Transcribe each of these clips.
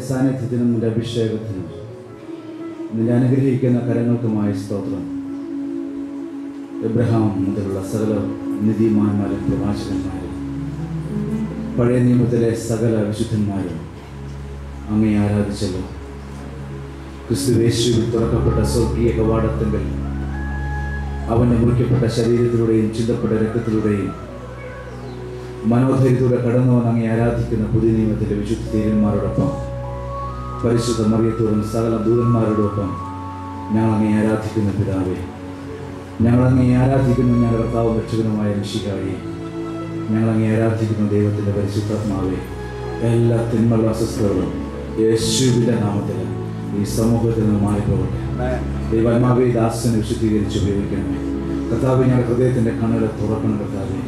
സാന്നിധ്യത്തിനും നിന്റെ അഭിഷേകത്തിനും നിന്റെ അനുഗ്രഹിക്കുന്ന കരങ്ങൾക്കുമായി സ്തോത്രം. എബ്രഹാം മുതലുള്ള സകല നീതിമാന്മാരും പ്രവാചകന്മാരും പഴയ നിയമത്തിലെ സകല വിശുദ്ധന്മാരും അങ്ങയെ ആരാധിച്ചല്ലോ. ക്രിസ്തുയേശുവിൽ തുറക്കപ്പെട്ട സ്വർഗീയ കവാടത്തിങ്കൽ അവൻ്റെ മുറിക്കപ്പെട്ട ശരീരത്തിലൂടെയും ചിന്തപ്പെട്ട രക്തത്തിലൂടെയും മനോധൈര്യത്തോടെ കടന്നുവന്ന് അങ്ങയെ ആരാധിക്കുന്ന പുതിയ നിയമത്തിലെ വിശുദ്ധ ധീരന്മാരോടൊപ്പം പരിശുദ്ധ മറിയത്തോടും സകല ദൂതന്മാരോടൊപ്പം ഞങ്ങൾ അങ്ങയെ ആരാധിക്കുന്ന പിതാവേ, ഞങ്ങൾ അങ്ങയെ ആരാധിക്കുന്ന ഞങ്ങളുടെ കർത്താവും രക്ഷകനുമായ മിശിഹായെ, ഞങ്ങൾ അങ്ങയെ ആരാധിക്കുന്ന ദൈവത്തിൻ്റെ പരിശുദ്ധാത്മാവേ, എല്ലാ തിന്മകളും അസ്വസ്ഥതകളും യേശുവിൻ്റെ നാമത്തിൽ ഈ സമൂഹത്തിൽ നിന്ന് മാറിപ്പോകട്ടെ. ദൈവാത്മാവേ, ദാസനെ വിശുദ്ധീകരിച്ച് ഉപയോഗിക്കണമേ കർത്താവേ. ഞങ്ങളുടെ ഹൃദയത്തിൻ്റെ കണ്ണുകളെ തുറക്കണം കർത്താവേ.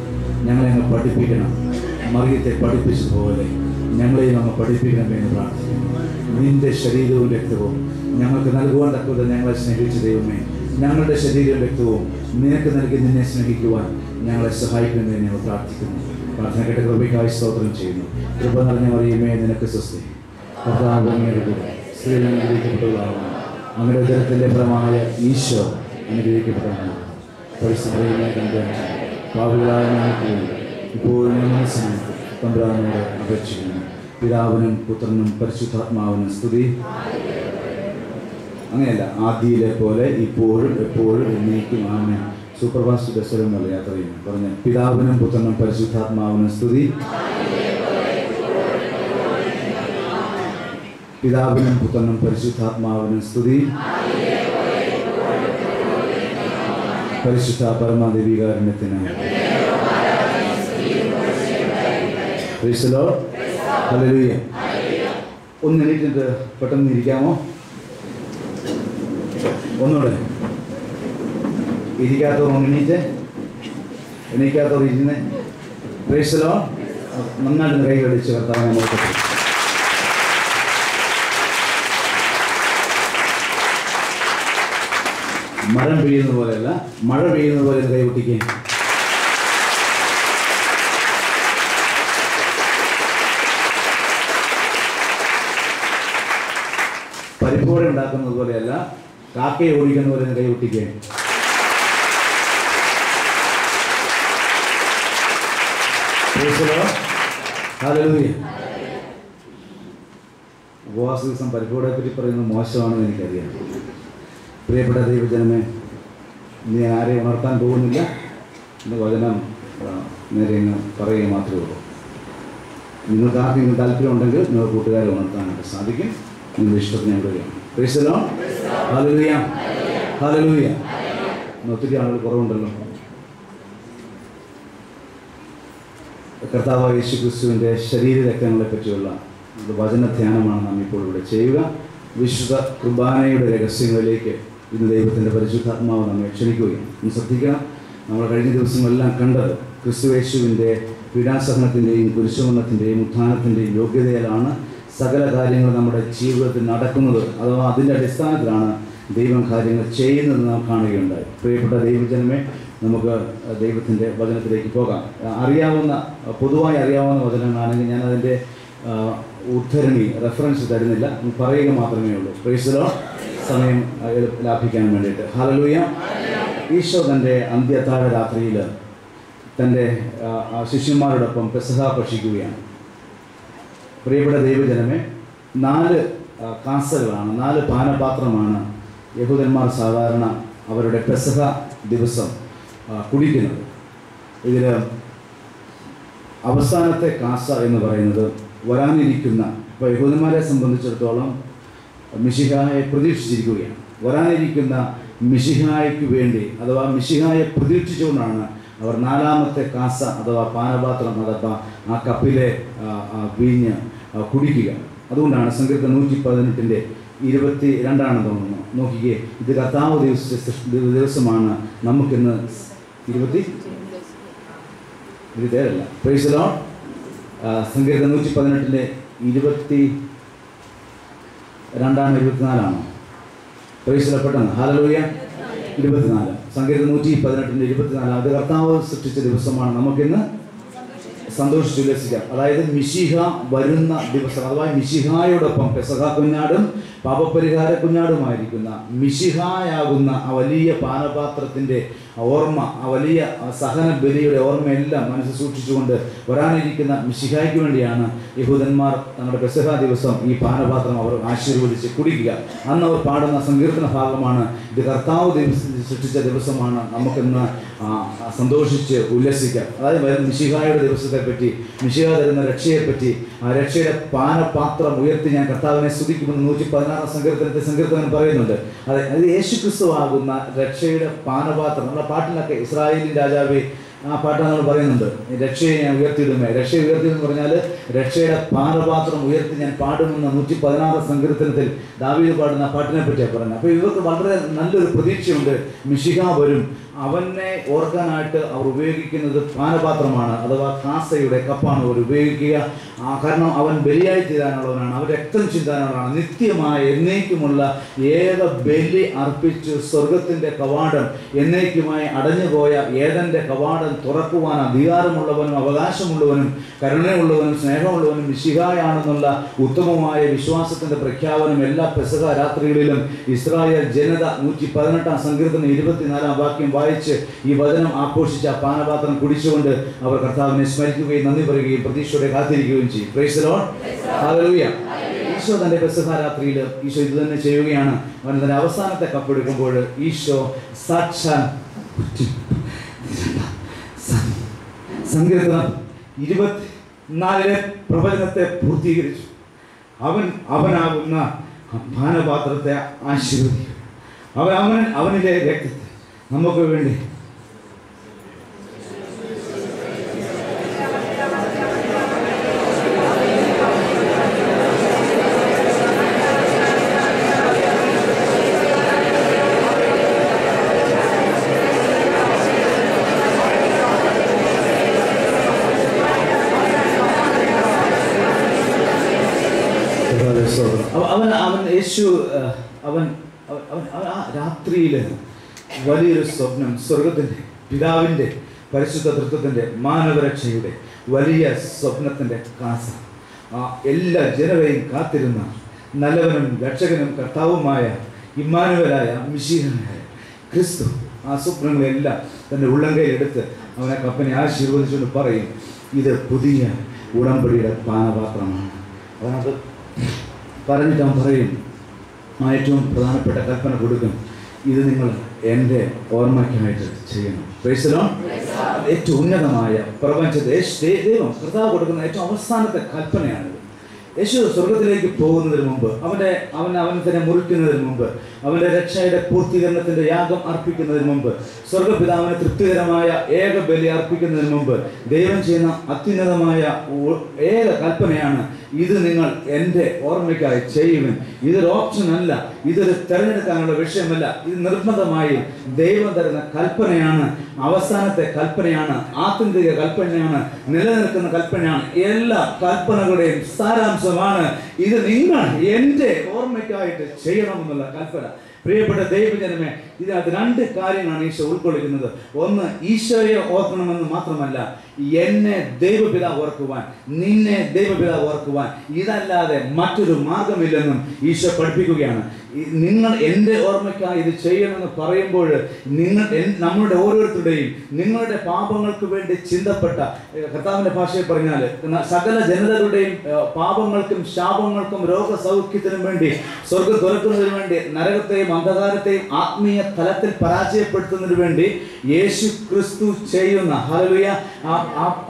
ഞങ്ങളെ അങ്ങ് പഠിപ്പിക്കണം. മറിയത്തെ പഠിപ്പിച്ചതുപോലെ ഞങ്ങളെയും അങ്ങ് പഠിപ്പിക്കണമേ എന്ന് പ്രാർത്ഥിക്കുന്നു. നിന്റെ ശരീരവും രക്തവും ഞങ്ങൾക്ക് നൽകുവാൻ തക്കത് ഞങ്ങളെ സ്നേഹിച്ച ദൈവമേ, ഞങ്ങളുടെ ശരീരവും രക്തവും നിനക്ക് നൽകി നിന്നെ സ്നേഹിക്കുവാൻ ഞങ്ങളെ സഹായിക്കണമെന്ന് ഞങ്ങൾ പ്രാർത്ഥിക്കുന്നു. പ്രാർത്ഥന കേട്ട കൃപയ്ക്കായി സ്തോത്രം ചെയ്യുന്നു. കൃപ നിറഞ്ഞ മറിയമേ, നിനക്ക് സ്വസ്തി. കർത്താവ് അങ്ങയുടെ കൂടെ സ്ത്രീകൾ അനുഗ്രഹിക്കപ്പെട്ടവളാകുന്നു. അങ്ങയുടെ ഉദരത്തിൻ്റെ ഫലമായ ഈശോ അനുഗ്രഹിക്കപ്പെട്ടവനാണ്. പരിശുദ്ധമറിയമേ, തമ്പുരാൻ പാപികളായ ഞങ്ങൾക്ക് ഇപ്പോഴും ഞങ്ങളുടെ സമയത്ത് തമ്പുരാനോട് അപേക്ഷിക്കുന്നു. പിതാവിനും പുത്രനും പരിശുദ്ധാത്മാവിനും സ്തുതി. അങ്ങനെയല്ല, ആദിയിലെ പോലെ ഇപ്പോഴും എപ്പോഴും എന്നേക്കും ആമേൻ. സൂപ്പർഫാസ്റ്റ് ബസ്സലും പോലെ യാത്ര ചെയ്യുന്നു. പറഞ്ഞ പിതാവിനും പുത്രനും പരിശുദ്ധാത്മാവിനും സ്തുതി. പിതാവിനും പുത്രനും പരിശുദ്ധാത്മാവിനും സ്തുതി. പരിശുദ്ധ പരമദിവികാരുണ്യത്തിന് ഹല്ലേലൂയ. ഒന്ന് എണീറ്റിട്ട് പെട്ടെന്ന് ഇരിക്കാമോ? ഒന്നുകൂടെ ഇരിക്കാത്തവർ ഒന്ന് എണീക്കാത്തവർ ഇരുന്ന് പ്രൈസ് ദി ലോർഡ്. നന്നായിട്ട് കൈകടിച്ച് കർത്താവിനെ നോക്കട്ടെ. മരം പെയ്യുന്ന പോലെയല്ല, മഴ പെയ്യുന്ന പോലെ കൈകൊട്ടിക്കുക. പരിപ്പോടെ ഉണ്ടാക്കുന്നത് പോലെയല്ല, കാക്കയെ ഓടിക്കുന്ന പോലെ കൈകൊട്ടിക്കുക. ഹല്ലേലൂയ. ഉപവാസ ദിവസം പരിപ്പോടെ പറ്റി പറയുന്നത് മോശമാണെന്ന് എനിക്കറിയാം. പ്രിയപ്പെട്ട ദൈവജനമേ, നീ ആരെയും ഉണർത്താൻ പോകുന്നില്ല. ഇന്ന് വചനം നേരെ ഇങ്ങ് പറയുക മാത്രമേ ഉള്ളൂ. നിങ്ങൾക്ക് ആർക്കെങ്കിലും താല്പര്യമുണ്ടെങ്കിൽ നിങ്ങൾ കൂട്ടുകാരെ ഉണർത്താനായിട്ട് സാധിക്കും. നിങ്ങളുടെ ഇഷ്ടത്തിന് എവിടെയാണ്. Price the Lord. ഹല്ലേലൂയ, ഹല്ലേലൂയ. ഒത്തിരി ആളുകൾ കുറവുണ്ടല്ലോ. കർത്താവായ യേശു ക്രിസ്തുവിൻ്റെ ശരീരരക്തങ്ങളെ പറ്റിയുള്ള വചനധ്യാനമാണ് നാം ഇപ്പോൾ ഇവിടെ ചെയ്യുക. വിശുദ്ധ കുർബാനയുടെ രഹസ്യങ്ങളിലേക്ക് ഇന്ന് ദൈവത്തിൻ്റെ പരിശുദ്ധാത്മാവ് നമ്മെ ക്ഷണിക്കുകയാണ്. ഇന്ന് ശ്രദ്ധിക്കണം, നമ്മൾ കഴിഞ്ഞ ദിവസങ്ങളെല്ലാം കണ്ടത് ക്രിസ്തു യേശുവിൻ്റെ പീഡാസഹനത്തിൻ്റെയും കുരിശുമരണത്തിൻ്റെയും ഉത്ഥാനത്തിൻ്റെയും യോഗ്യതയിലാണ് സകല കാര്യങ്ങൾ നമ്മുടെ ജീവിതത്തിൽ നടക്കുന്നത്. അഥവാ അതിൻ്റെ അടിസ്ഥാനത്തിലാണ് ദൈവം കാര്യങ്ങൾ ചെയ്യുന്നത് നാം കാണുകയുണ്ടായി. പ്രിയപ്പെട്ട ദൈവജനമേ, നമുക്ക് ദൈവത്തിൻ്റെ വചനത്തിലേക്ക് പോകാം. പൊതുവായി അറിയാവുന്ന വചനങ്ങളാണെങ്കിൽ ഞാൻ അതിൻ്റെ ഉദ്ധരണി റെഫറൻസ് തരുന്നില്ല, പറയുക മാത്രമേ ഉള്ളൂ. Price the Lord. സമയം ലാഭിക്കാൻ വേണ്ടിയിട്ട്. ഹല്ലേലൂയ. ഈശോ തൻ്റെ അന്ത്യത്താഴ രാത്രിയിൽ തൻ്റെ ശിഷ്യന്മാരോടൊപ്പം പെസഹ ഭക്ഷിക്കുകയാണ്. പ്രിയപ്പെട്ട ദൈവജനമേ, 4 കാസകളാണ്, 4 പാനപാത്രമാണ് യഹൂദന്മാർ സാധാരണ അവരുടെ പെസഹ ദിവസം കുടിക്കുന്നത്. ഇതിൽ അവസാനത്തെ കാസ എന്ന് പറയുന്നത് വരാനിരിക്കുന്ന, ഇപ്പോൾ യഹൂദന്മാരെ സംബന്ധിച്ചിടത്തോളം മിശിഹായെ പ്രതീക്ഷിച്ചിരിക്കുകയാണ്. വരാനിരിക്കുന്ന മിശിഹായ്ക്ക് വേണ്ടി അഥവാ മിശിഹായെ പ്രതീക്ഷിച്ചുകൊണ്ടാണ് അവർ 4ാമത്തെ കാസ അഥവാ പാനപാത്രം അഥവാ ആ കപ്പിലെ വീഞ്ഞ് കുടിക്കുക. അതുകൊണ്ടാണ് സങ്കീർത്തനം 118 22 തോന്നുന്നു. നോക്കിക്കേ, ഇത് കർത്താവ് ദിവസമാണ്, നമുക്കിന്ന് 27 പ്രൈസ് ദി ലോർഡ്. സങ്കീർത്തനം 118 22-24 പ്രൈസ് ദി ലോർഡ്. പെട്ടെന്ന് ഹല്ലേലൂയ. 24 സങ്കീർത്തനം 118 24 അത് കർത്താവ് സൃഷ്ടിച്ച ദിവസമാണ്, നമുക്കിന്ന് സന്തോഷിച്ചുല്ലസിക്കാം. അതായത് മിശിഹ വരുന്ന ദിവസം, അഥവാ മിശിഹായോടൊപ്പം പെസഹ കുഞ്ഞാടും പാപപരിഹാര കുഞ്ഞാടുമായിരിക്കുന്ന മിശിഹായാകുന്ന ആ വലിയ പാനപാത്രത്തിൻ്റെ ഓർമ്മ, ആ വലിയ സഹന ബലിയുടെ ഓർമ്മയെല്ലാം മനസ്സിൽ സൂക്ഷിച്ചുകൊണ്ട് വരാനിരിക്കുന്ന മിശിഹായ്ക്ക് വേണ്ടിയാണ് യഹൂദന്മാർ തങ്ങളുടെ പെസഹ ദിവസം ഈ പാനപാത്രം അവർ ആശീർവദിച്ച് കുടിക്കുക. അന്ന് അവർ പാടുന്ന സങ്കീർത്തന ഭാഗമാണ്, ഇത് കർത്താവ് സൃഷ്ടിച്ച ദിവസമാണ്, നമുക്കിന്ന് സന്തോഷിച്ച് ഉല്ലസിക്കാം. അതായത് മിശിഹായുടെ ദിവസത്തെപ്പറ്റി, മിശിഹ തരുന്ന രക്ഷയെപ്പറ്റി, ആ രക്ഷയുടെ പാനപാത്രം ഉയർത്തി ഞാൻ കർത്താവിനെ സ്തുതിക്കുമെന്ന് 116 സങ്കീർത്തനത്തിൽ പറയുന്നുണ്ട്. അത് യേശു ക്രിസ്തു ആകുന്ന രക്ഷയുടെ പാനപാത്രം. നമ്മുടെ പാട്ടിലൊക്കെ ഇസ്രായേലിൻ രാജാവേ ആ പാട്ടാണ് നമ്മൾ പറയുന്നുണ്ട്, രക്ഷയെ ഞാൻ ഉയർത്തിയിടുമേ. രക്ഷയെ ഉയർത്തിയെന്ന് പറഞ്ഞാൽ രക്ഷയുടെ പാനപാത്രം ഉയർത്തി ഞാൻ പാടുമെന്ന 116 സങ്കീർത്തനത്തിൽ ദാവീദ് പാടുന്ന പാട്ടിനെ പറ്റിയാണ് പറഞ്ഞത്. അപ്പോൾ ഇവർക്ക് വളരെ നല്ലൊരു പ്രതീക്ഷയുണ്ട്, മിശിഹ വരും. അവനെ ഓർക്കാനായിട്ട് അവർ ഉപയോഗിക്കുന്നത് പാനപാത്രമാണ്, അഥവാ കാസയുടെ കപ്പാണ് അവർ ഉപയോഗിക്കുക. കാരണം അവൻ ബലിയായി തീരാനുള്ളവനാണ്, അവൻ രക്തം ചിന്താനുള്ളതാണ്. നിത്യമായ എന്നേക്കുമുള്ള ഏക ബലി അർപ്പിച്ച് സ്വർഗത്തിൻ്റെ കവാടം, എന്നേക്കുമായി അടഞ്ഞുപോയ ഏദൻ്റെ കവാടം തുറക്കുവാൻ അധികാരമുള്ളവനും അവകാശമുള്ളവനും കരുണയുള്ളവനും സ്നേഹമുള്ളവനും മിശിഹായാണെന്നുള്ള ഉത്തമമായ വിശ്വാസത്തിൻ്റെ പ്രഖ്യാപനം എല്ലാ പെസഹ രാത്രികളിലും ഇസ്രായേൽ ജനത 118 സങ്കീർത്തനം 24 വാക്യം വായിച്ച് ഈ വചനം ആഘോഷിച്ച പാനപാത്രം കുടിച്ചുകൊണ്ട് അവർ കർത്താവിനെ സ്മരിക്കുകയും നന്ദി പറയുകയും പ്രതീക്ഷയോടെ കാത്തിരിക്കുകയും ചെയ്യും. Praise the Lord. Hallelujah. Isho തൻ്റെ പെസഹ രാത്രിയിൽ ഈശോ ഇത് തന്നെ ചെയ്യുകയാണ്. അവൻ തൻ്റെ അവസാനത്തെ കപ്പെടുക്കുമ്പോൾ ഈശോ സാക്ഷാൽ സങ്കീർത്തനം 24 പ്രവചനത്തെ പൂർത്തീകരിച്ചു. അവനാകുന്ന പാനപാത്രത്തെ ആശീർവദിക്കും. അവനിലെ രക്തത്തെ നമുക്ക് വേണ്ടി അവൻ ആ രാത്രിയിൽ വലിയൊരു സ്വപ്നം, സ്വർഗത്തിൻ്റെ പിതാവിൻ്റെ പരിശുദ്ധ തൃത്വത്തിൻ്റെ മാനവരക്ഷയുടെ വലിയ സ്വപ്നത്തിൻ്റെ കാസ, എല്ലാ ജനതയും കാത്തിരുന്ന നല്ലവനും രക്ഷകനും കർത്താവുമായ ഇമ്മാനുവലായ മിശിഹായ ക്രിസ്തു ആ സ്വപ്നങ്ങളെല്ലാം തൻ്റെ ഉള്ളംകൈയിലെടുത്ത് അവനെ കപ്പനെ ആശീർവദിച്ചുകൊണ്ട് പറയും, ഇത് പുതിയ ഉടമ്പടിയുടെ പാനപാത്രമാണ്. അവനത് പറഞ്ഞിട്ട് അവൻ പറയും, ഏറ്റവും പ്രധാനപ്പെട്ട കൽപ്പന കൊടുക്കും, ഇത് നിങ്ങൾ എൻ്റെ ഓർമ്മയ്ക്കായിട്ട് ചെയ്യണം. Price the Lord. ഏറ്റവും ഉന്നതമായ പ്രപഞ്ചത്തെ ദൈവം കർത്താവ് കൊടുക്കുന്ന ഏറ്റവും അവസാനത്തെ കൽപ്പനയാണിത്. യേശു സ്വർഗത്തിലേക്ക് പോകുന്നതിന് മുമ്പ് അവൻ തന്നെ മുറിക്കുന്നതിന് മുമ്പ്, അവൻ്റെ രക്ഷയുടെ പൂർത്തീകരണത്തിൻ്റെ യാഗം അർപ്പിക്കുന്നതിന് മുമ്പ്, സ്വർഗപിതാവിന് തൃപ്തികരമായ ഏക ബലി അർപ്പിക്കുന്നതിന് മുമ്പ് ദൈവം ചെയ്യുന്ന അത്യുന്നതമായ ഏക കൽപ്പനയാണ്, ഇത് നിങ്ങൾ എൻ്റെ ഓർമ്മയ്ക്കായി ചെയ്യുവിൻ. ഇതൊരു ഓപ്ഷൻ അല്ല, ഇതൊരു തിരഞ്ഞെടുക്കാനുള്ള വിഷയമല്ല, ഇത് നിർബന്ധമായി ദൈവം തരുന്ന കൽപ്പനയാണ്. അവസാനത്തെ കൽപ്പനയാണ്, ആത്യന്തിക കൽപ്പനയാണ്, നിലനിൽക്കുന്ന കൽപ്പനയാണ്, എല്ലാ കൽപ്പനകളുടെയും സാരാംശമാണ്. ഇത് നിങ്ങൾ എൻ്റെ ഓർമ്മയ്ക്കായിട്ട് ചെയ്യണമെന്നുള്ള കൽപ്പന. പ്രിയപ്പെട്ട ദൈവജനമേ, ഇതിനകത്ത് രണ്ട് കാര്യങ്ങളാണ് ഈശോ ഉൾക്കൊള്ളിക്കുന്നത്. ഒന്ന്, ഈശോയെ ഓർക്കണമെന്ന് മാത്രമല്ല, എന്നെ ദൈവപിതാവ് ഓർക്കുവാൻ, നിന്നെ ദൈവപിതാവ് ഓർക്കുവാൻ, ഇതല്ലാതെ മറ്റൊരു മാർഗമില്ലെന്നും ഈശോ പഠിപ്പിക്കുകയാണ്. നിങ്ങൾ എൻ്റെ ഓർമ്മയ്ക്കായി ഇത് ചെയ്യണമെന്ന് പറയുമ്പോൾ നമ്മളുടെ ഓരോരുത്തരുടെയും നിങ്ങളുടെ പാപങ്ങൾക്ക് വേണ്ടി ചിന്തപ്പെട്ട, കർത്താവിൻ്റെ ഭാഷയിൽ പറഞ്ഞാൽ സകല ജനതകളുടെയും പാപങ്ങൾക്കും ശാപങ്ങൾക്കും രോഗസൗഖ്യത്തിനും വേണ്ടി, സ്വർഗ്ഗം തുറക്കുന്നതിന് വേണ്ടി, നരകത്തെയും അന്ധകാരത്തെയും ആത്മീയ തലത്തിൽ പരാജയപ്പെടുത്തുന്നതിന് വേണ്ടി യേശു ക്രിസ്തു ചെയ്യുന്ന ഹല്ലേലൂയ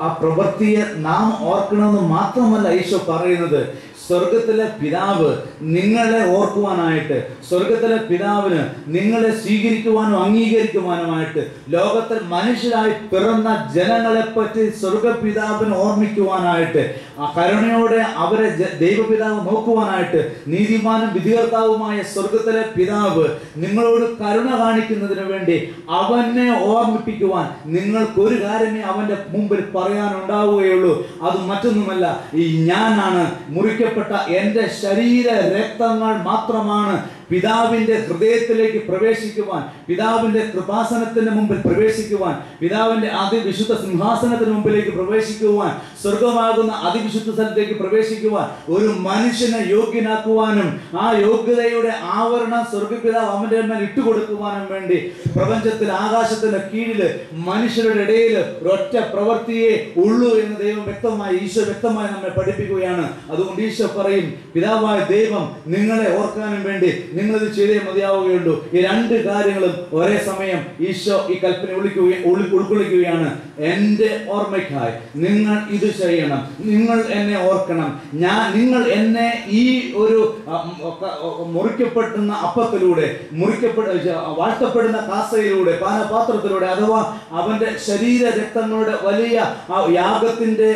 ആ പ്രവൃത്തിയെ നാം ഓർക്കണമെന്ന് മാത്രമല്ല ഈശോ പറയുന്നത്. സ്വർഗത്തിലെ പിതാവ് നിങ്ങളെ ഓർക്കുവാനായിട്ട്, സ്വർഗത്തിലെ പിതാവിന് നിങ്ങളെ സ്വീകരിക്കുവാനും അംഗീകരിക്കുവാനുമായിട്ട്, ലോകത്തിൽ മനുഷ്യരായി പിറന്ന ജനങ്ങളെപ്പറ്റി സ്വർഗപിതാവിന് ഓർമ്മിക്കുവാനായിട്ട്, ആ കരുണയോടെ അവരെ ദൈവപിതാവ് നോക്കുവാനായിട്ട്, നീതിമാനും വിധികർത്താവുമായ സ്വർഗത്തിലെ പിതാവ് നിങ്ങളോട് കരുണ കാണിക്കുന്നതിന് വേണ്ടി അവനെ ഓർമ്മിപ്പിക്കുവാൻ നിങ്ങൾക്കൊരു കാര്യമേ അവൻ്റെ മുമ്പിൽ പറയാനുണ്ടാവുകയുള്ളൂ. അത് മറ്റൊന്നുമല്ല, ഈ ഞാനാണ് മുറിക്കപ്പെട്ട എൻ്റെ ശരീര രക്തങ്ങൾ മാത്രമാണ് പിതാവിൻ്റെ ഹൃദയത്തിലേക്ക് പ്രവേശിക്കുവാൻ, പിതാവിൻ്റെ കൃപാസനത്തിന് മുമ്പിൽ പ്രവേശിക്കുവാൻ, പിതാവിൻ്റെ അതിവിശുദ്ധ സിംഹാസനത്തിന് മുമ്പിലേക്ക് പ്രവേശിക്കുവാൻ, സ്വർഗമാകുന്ന അതിവിശുദ്ധ സ്ഥലത്തേക്ക് പ്രവേശിക്കുവാൻ, ഒരു മനുഷ്യനെ യോഗ്യനാക്കുവാനും ആ യോഗ്യതയുടെ ആവരണം സ്വർഗപിതാവ് അവൻ്റെ മേൽ ഇട്ടുകൊടുക്കുവാനും വേണ്ടി പ്രപഞ്ചത്തിൽ ആകാശത്തിന്റെ കീഴിൽ മനുഷ്യരുടെ ഇടയിൽ ഒരൊറ്റ പ്രവൃത്തിയെ ഉള്ളൂ എന്ന് ദൈവം വ്യക്തമായി, ഈശോ വ്യക്തമായി നമ്മെ പഠിപ്പിക്കുകയാണ്. അതുകൊണ്ട് ഈശോ പറയും, പിതാവായ ദൈവം നിങ്ങളെ ഓർക്കാനും വേണ്ടി നിങ്ങളിത് ചെയ്തേ മതിയാവുകയുള്ളൂ. ഈ രണ്ട് കാര്യങ്ങളും ഒരേ സമയം ഈശോ ഈ കൽപ്പന ഉൾക്കൊള്ളിക്കുകയാണ്. എൻ്റെ ഓർമ്മയ്ക്കായി നിങ്ങൾ ഇത് ചെയ്യണം, നിങ്ങൾ എന്നെ ഓർക്കണം, നിങ്ങൾ എന്നെ ഈ ഒരു മുറിക്കപ്പെടുന്ന അപ്പത്തിലൂടെ, വാഴ്ത്തപ്പെടുന്ന കാസയിലൂടെ, പാനപാത്രത്തിലൂടെ, അഥവാ അവന്റെ ശരീര രക്തങ്ങളുടെ വലിയ യാഗത്തിന്റെ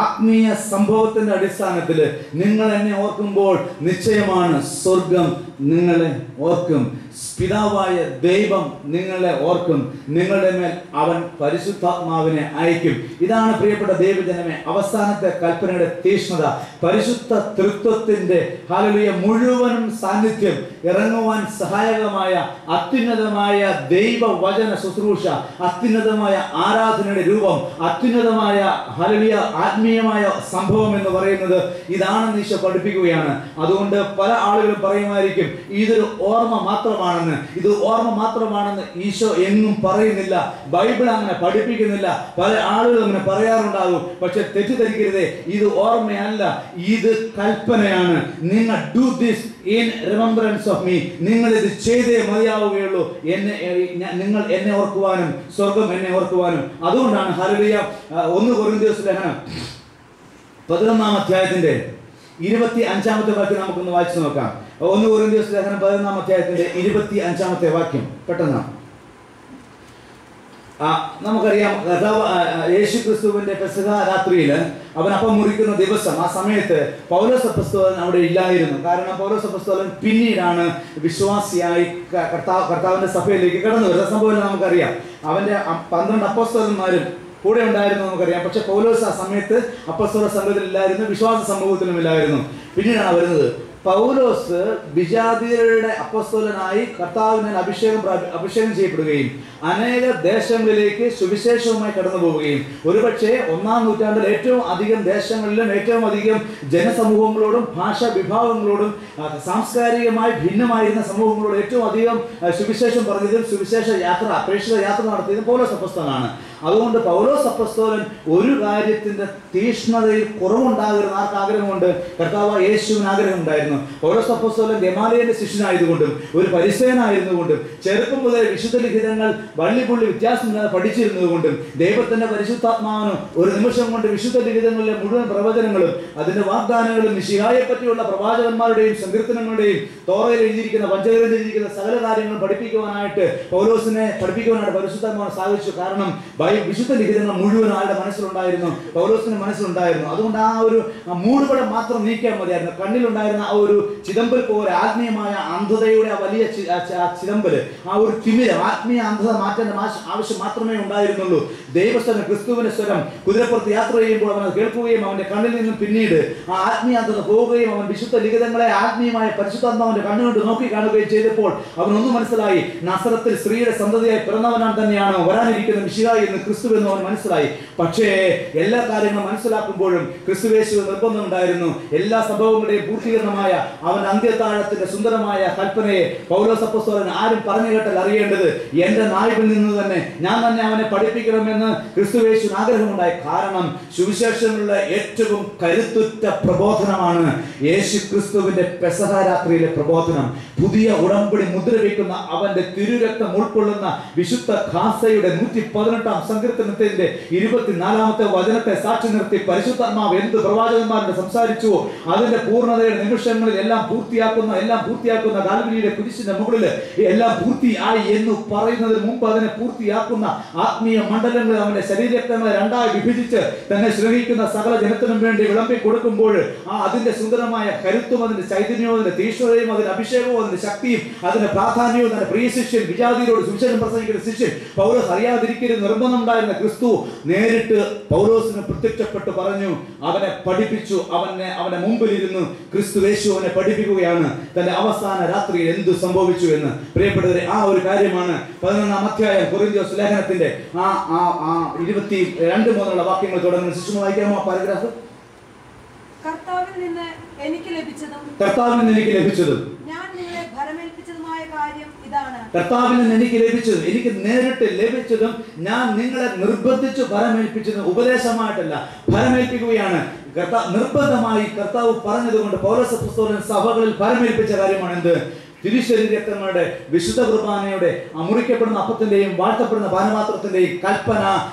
ആത്മീയ സംഭവത്തിന്റെ അടിസ്ഥാനത്തിൽ നിങ്ങൾ എന്നെ ഓർക്കുമ്പോൾ നിശ്ചയമാണ് സ്വർഗം നിങ്ങളെ ഓർക്കും. പിതാവായ ദൈവം നിങ്ങളെ ഓർക്കും. നിങ്ങളുടെ മേൽ അവൻ പരിശുദ്ധാത്മാവിനെ അയക്കും. ഇതാണ് പ്രിയപ്പെട്ട ദൈവജനമേ അവസാനത്തെ കൽപ്പനയുടെ തീക്ഷ്ണത. പരിശുദ്ധ തൃത്വത്തിന്റെ ഹല്ലേലൂയ മുഴുവനും സാന്നിധ്യം ഇറങ്ങുവാൻ സഹായകമായ അത്യുന്നതമായ ദൈവവചന ശുശ്രൂഷ, അത്യുന്നതമായ ആരാധനയുടെ രൂപം, അത്യുന്നതമായ ഹല്ലേലൂയ ആത്മീയമായ സംഭവം എന്ന് പറയുന്നത് ഇതാണെന്ന് ഈശോ പഠിപ്പിക്കുകയാണ്. അതുകൊണ്ട് പല ആളുകളും പറയുമായിരിക്കും ഇതൊരു ഓർമ്മ മാത്രമാണെന്ന്. ഇത് ഓർമ്മ മാത്രമാണെന്ന് ഈശോ എങ്ങും പറയുന്നില്ല, ബൈബിൾ അങ്ങനെ പഠിപ്പിക്കുന്നില്ല. പല ആളുകളും അങ്ങനെ പറയാറുണ്ടാകും. പക്ഷെ തെറ്റിദ്ധരിക്കരുതേ, ഇത് ഓർമ്മയല്ല, ഇത് കൽപ്പനയാണ്. നിങ്ങൾ do this in remembrance of me. നിങ്ങൾ ഇത് ചെയ്തേ മതിയാവുകയുള്ളൂ, നിങ്ങൾ എന്നെ ഓർക്കുവാനും സ്വർഗം എന്നെ ഓർക്കുവാനും. അതുകൊണ്ടാണ് ഹല്ലേലൂയ 1 കൊരിന്ത്യസ് ലേഖനം 11-ാം അധ്യായത്തിന്റെ 25-ാമത്തെ വാക്യം നമുക്കൊന്ന് വായിച്ചു നോക്കാം. 1 കൊരിന്ത്യസ് ലേഖനം 11-ാം അധ്യായത്തിന്റെ 25-ാമത്തെ വാക്യം പെട്ടെന്ന്. നമുക്കറിയാം, യേശു ക്രിസ്തുവിന്റെ പെസഹ രാത്രിയിൽ അവൻ അപ്പം മുറിക്കുന്ന ദിവസം, ആ സമയത്ത് പൗലോസ് അപ്പോസ്തലൻ അവിടെ ഇല്ലായിരുന്നു. കാരണം പൗലോസ് അപ്പോസ്തലൻ പിന്നീടാണ് വിശ്വാസിയായി കർത്താവിന്റെ സഭയിലേക്ക് കടന്നു വരുന്നത്. സംഭവം നമുക്കറിയാം. അവന്റെ 12 അപ്പോസ്തലന്മാരും കൂടെ ഉണ്ടായിരുന്നു നമുക്കറിയാം. പക്ഷെ പൗലോസ് ആ സമയത്ത് അപ്പോസ്തല സംഘത്തിൽ ഇല്ലായിരുന്നു, വിശ്വാസ സമൂഹത്തിലും ഇല്ലായിരുന്നു. പിന്നീടാണ് വരുന്നത്. പൗലോസ് വിജാതിയരുടെ അപ്പോസ്തലനായി കർത്താവിനാൽ അഭിഷേകം ചെയ്യപ്പെടുകയും അനേക ദേശങ്ങളിലേക്ക് സുവിശേഷവുമായി കടന്നു പോവുകയും ഒരുപക്ഷെ 1-ാം നൂറ്റാണ്ടിൽ ഏറ്റവും അധികം ദേശങ്ങളിലും ഏറ്റവും അധികം ജനസമൂഹങ്ങളോടും ഭാഷാ വിഭാഗങ്ങളോടും സാംസ്കാരികമായി ഭിന്നമായിരുന്ന സമൂഹങ്ങളോട് ഏറ്റവും അധികം സുവിശേഷം പറഞ്ഞതും സുവിശേഷ യാത്ര, പ്രേക്ഷിത യാത്ര നടത്തിയതും പൗലോസ് അപ്പോസ്തലനാണ്. അതുകൊണ്ട് പൗലോസ് അപ്പോസ്തലൻ ഒരു കാര്യത്തിന്റെ തീഷ്ണതയിൽ കുറവുണ്ടാകരുത് ആർക്ക് ആഗ്രഹമുണ്ട്? കർത്താവ് യേശുവിന് ആഗ്രഹമുണ്ടായിരുന്നു. പൗലോസ് അപ്പോസ്തലൻ ഗമാലിയേലിന്റെ ശിഷ്യനായതുകൊണ്ടും ഒരു പരിസേയനായിരുന്നുകൊണ്ടും ചെറുപ്പം മുതൽ വിശുദ്ധ ലിഖിതങ്ങൾ വള്ളിപുള്ളി വ്യത്യാസമില്ലാതെ പഠിച്ചിരുന്നതുകൊണ്ടും ദൈവത്തിന്റെ പരിശുദ്ധാത്മാവിനും ഒരു നിമിഷം കൊണ്ട് വിശുദ്ധ ലിഖിതങ്ങളിലെ മുഴുവൻ പ്രവചനങ്ങളും അതിന്റെ വാഗ്ദാനങ്ങളും മിശിഹായെ പറ്റിയുള്ള പ്രവാചകന്മാരുടെയും സങ്കീർത്തനങ്ങളുടെയും തോറയിൽ എഴുതിയിരിക്കുന്ന പഞ്ചഗ്രന്ഥത്തിൽ എഴുതിയിരിക്കുന്ന സകല കാര്യങ്ങളും പഠിപ്പിക്കുവാനായിട്ട് പഠിപ്പിക്കുവാനായിട്ട് പരിശുദ്ധാത്മാവിനെ സാധിച്ചു. കാരണം വിശുദ്ധ ലിഖിതങ്ങൾ മുഴുവൻ ആളുടെ മനസ്സിലുണ്ടായിരുന്നു, പൗലോസിന്റെ മനസ്സിലുണ്ടായിരുന്നു. അതുകൊണ്ട് ആ ഒരു മൂടുപടം മാത്രം നീക്കിയാൽ മതിയായിരുന്നു. കണ്ണിലുണ്ടായിരുന്ന ആ ഒരു ചിദംബൽ പോലെ ആത്മീയമായ അന്ധതയുടെ ആ വലിയ ചിദംബല്, ആ ഒരു തിമിരം, ആത്മീയ അന്ധത മാറ്റേണ്ട ആവശ്യം മാത്രമേ ഉണ്ടായിരുന്നുള്ളൂ. ദൈവസ്ഥലം ക്രിസ്തുവിന്റെ സ്വരം കുതിരപ്പുറത്ത് യാത്ര ചെയ്യുമ്പോൾ അവൻ അത് കേൾക്കുകയും അവന്റെ കണ്ണിൽ നിന്നും പിന്നീട് ആ ആത്മീയ അന്ധത പോവുകയും അവൻ വിശുദ്ധ ലിഖിതങ്ങളെ ആത്മീയമായ പരിശുദ്ധാത്മാവിന്റെ കണ്ണുകൊണ്ട് നോക്കി കാണുകയും ചെയ്തപ്പോൾ അവനൊന്നും മനസ്സിലായി. നസറത്തിൽ സ്ത്രീയുടെ സന്തതിയായി പിറന്നവനാൻ തന്നെയാണ് വരാനിരിക്കുന്ന മിശിഹാ എന്ന് ക്രിസ്തു എന്ന് അവൻ മനസ്സിലായി. പക്ഷേ എല്ലാ കാര്യങ്ങളും മനസ്സിലാക്കുമ്പോഴും ക്രിസ്തുവേശുവിന് നിർബന്ധമുണ്ടായിരുന്നു. എല്ലാ സംഭവങ്ങളുടെയും പൂർത്തീകരണമായ അവന്റെ അന്ത്യത്താഴത്തിന്റെ സുന്ദരമായ കൽപ്പനയെ പൗലോസ് അപ്പോസ്തലൻ ആരും പറഞ്ഞു കേട്ടാൽ അറിയേണ്ടത് എന്റെ നായിബിൽ നിന്ന് തന്നെ ഞാൻ തന്നെ അവനെ പഠിപ്പിക്കണമെന്ന് ക്രിസ്തുവേശുവിന് ആഗ്രഹമുണ്ടായി. കാരണം സുവിശേഷങ്ങളുടെ ഏറ്റവും കരുത്തുറ്റ പ്രബോധനമാണ് യേശു ക്രിസ്തുവിന്റെ പെസഹ രാത്രിയിലെ പ്രബോധനം. പുതിയ ഉടമ്പടി മുദ്ര വയ്ക്കുന്ന അവന്റെ തിരുരക്തം ഉൾക്കൊള്ളുന്ന വിശുദ്ധ ഖാസയുടെ 118 സങ്കീർത്തനത്തിന്റെ 24 വചനത്തെ സാക്ഷി നിർത്തി പരിശുദ്ധാത്മാവ് എന്ത് പ്രവാചകന്മാരുടെ സംസാരിച്ചുവോ അതിന്റെ പൂർണ്ണതയുടെ നിമിഷങ്ങളിൽ എല്ലാം പൂർത്തിയാക്കുന്ന കാൽവരിയുടെ കുരിശിന്റെ മുകളിൽ എല്ലാം പൂർത്തിയായി എന്ന് പറയുന്നതിന് മുമ്പ് അതിനെ പൂർത്തിയാക്കുന്ന ആത്മീയ മണ്ഡലങ്ങൾ അവന്റെ ശരീരക്തങ്ങളെ രണ്ടായി വിഭജിച്ച് തന്നെ സ്നേഹിക്കുന്ന സകല ജനത്തിനും വേണ്ടി വിളമ്പി കൊടുക്കുമ്പോൾ അതിന്റെ സുന്ദരമായ കരുത്തും അതിന്റെ ചൈതന്യവും അതിന്റെ തീഷ്ണതയും അതിന്റെ അഭിഷേകവും അതിന്റെ ശക്തിയും അതിന്റെ പ്രാധാന്യവും തന്റെ പ്രിയ ശിഷ്യൻ വിജാതിയോട് സുവിശേഷം പ്രസംഗിക്കുന്ന ശിഷ്യൻ പൗലോസ് അറിയാതിരിക്കരുത് നിർബന്ധമുണ്ടായിരുന്ന ക്രിസ്തു നേരിട്ട് പൗലോസിന് പ്രത്യക്ഷപ്പെട്ട് പറഞ്ഞു, അവനെ പഠിപ്പിച്ചു. അവന്റെ മുമ്പിലിരുന്ന് ക്രിസ്തുവേശു അവനെ പഠിപ്പിക്കുകയാണ് തന്റെ അവസാന രാത്രിയിൽ എന്തു സംഭവിച്ചു എന്ന്. പ്രിയപ്പെട്ടവരെ, ആ ഒരു കാര്യമാണ് 11-ാം അധ്യായം കൊരിന്ത്യസ് ലേഖനത്തിന്റെ 22 മുതലുള്ള വാക്യങ്ങൾ തുടങ്ങുന്ന. ശിശു വായിക്കാമോ ആ പാരഗ്രാഫ്? കർത്താവിൽ നിന്ന് എനിക്ക് ലഭിച്ചതും ഞാൻ നിങ്ങളെ ഭരമേൽപ്പിച്ചതുമായ കാര്യം ഇതാണ്. കർത്താവിൽ നിന്ന് എനിക്ക് ലഭിച്ചതും, എനിക്ക് നേരിട്ട് ലഭിച്ചതും ഞാൻ നിങ്ങളെ നിർബന്ധിച്ചു ഭരമേൽപ്പിച്ചതും ഉപദേശമായിട്ടല്ല, ഭരമേൽപ്പിക്കുകയാണ്. നിർബന്ധമായി കർത്താവ് പറഞ്ഞതുകൊണ്ട് പൗലോസ് അപ്പോസ്തലൻ സഭകളിൽ ഭരമേൽപ്പിച്ച കാര്യമാണ് എന്ത്? തിരുശരീരങ്ങളുടെ വിശുദ്ധ കുർബാനയുടെ മുറിക്കപ്പെടുന്ന അപ്പത്തിന്റെയും വാഴ്ത്തപ്പെടുന്ന പാനപാത്രത്തിന്റെയും കൽപ്പന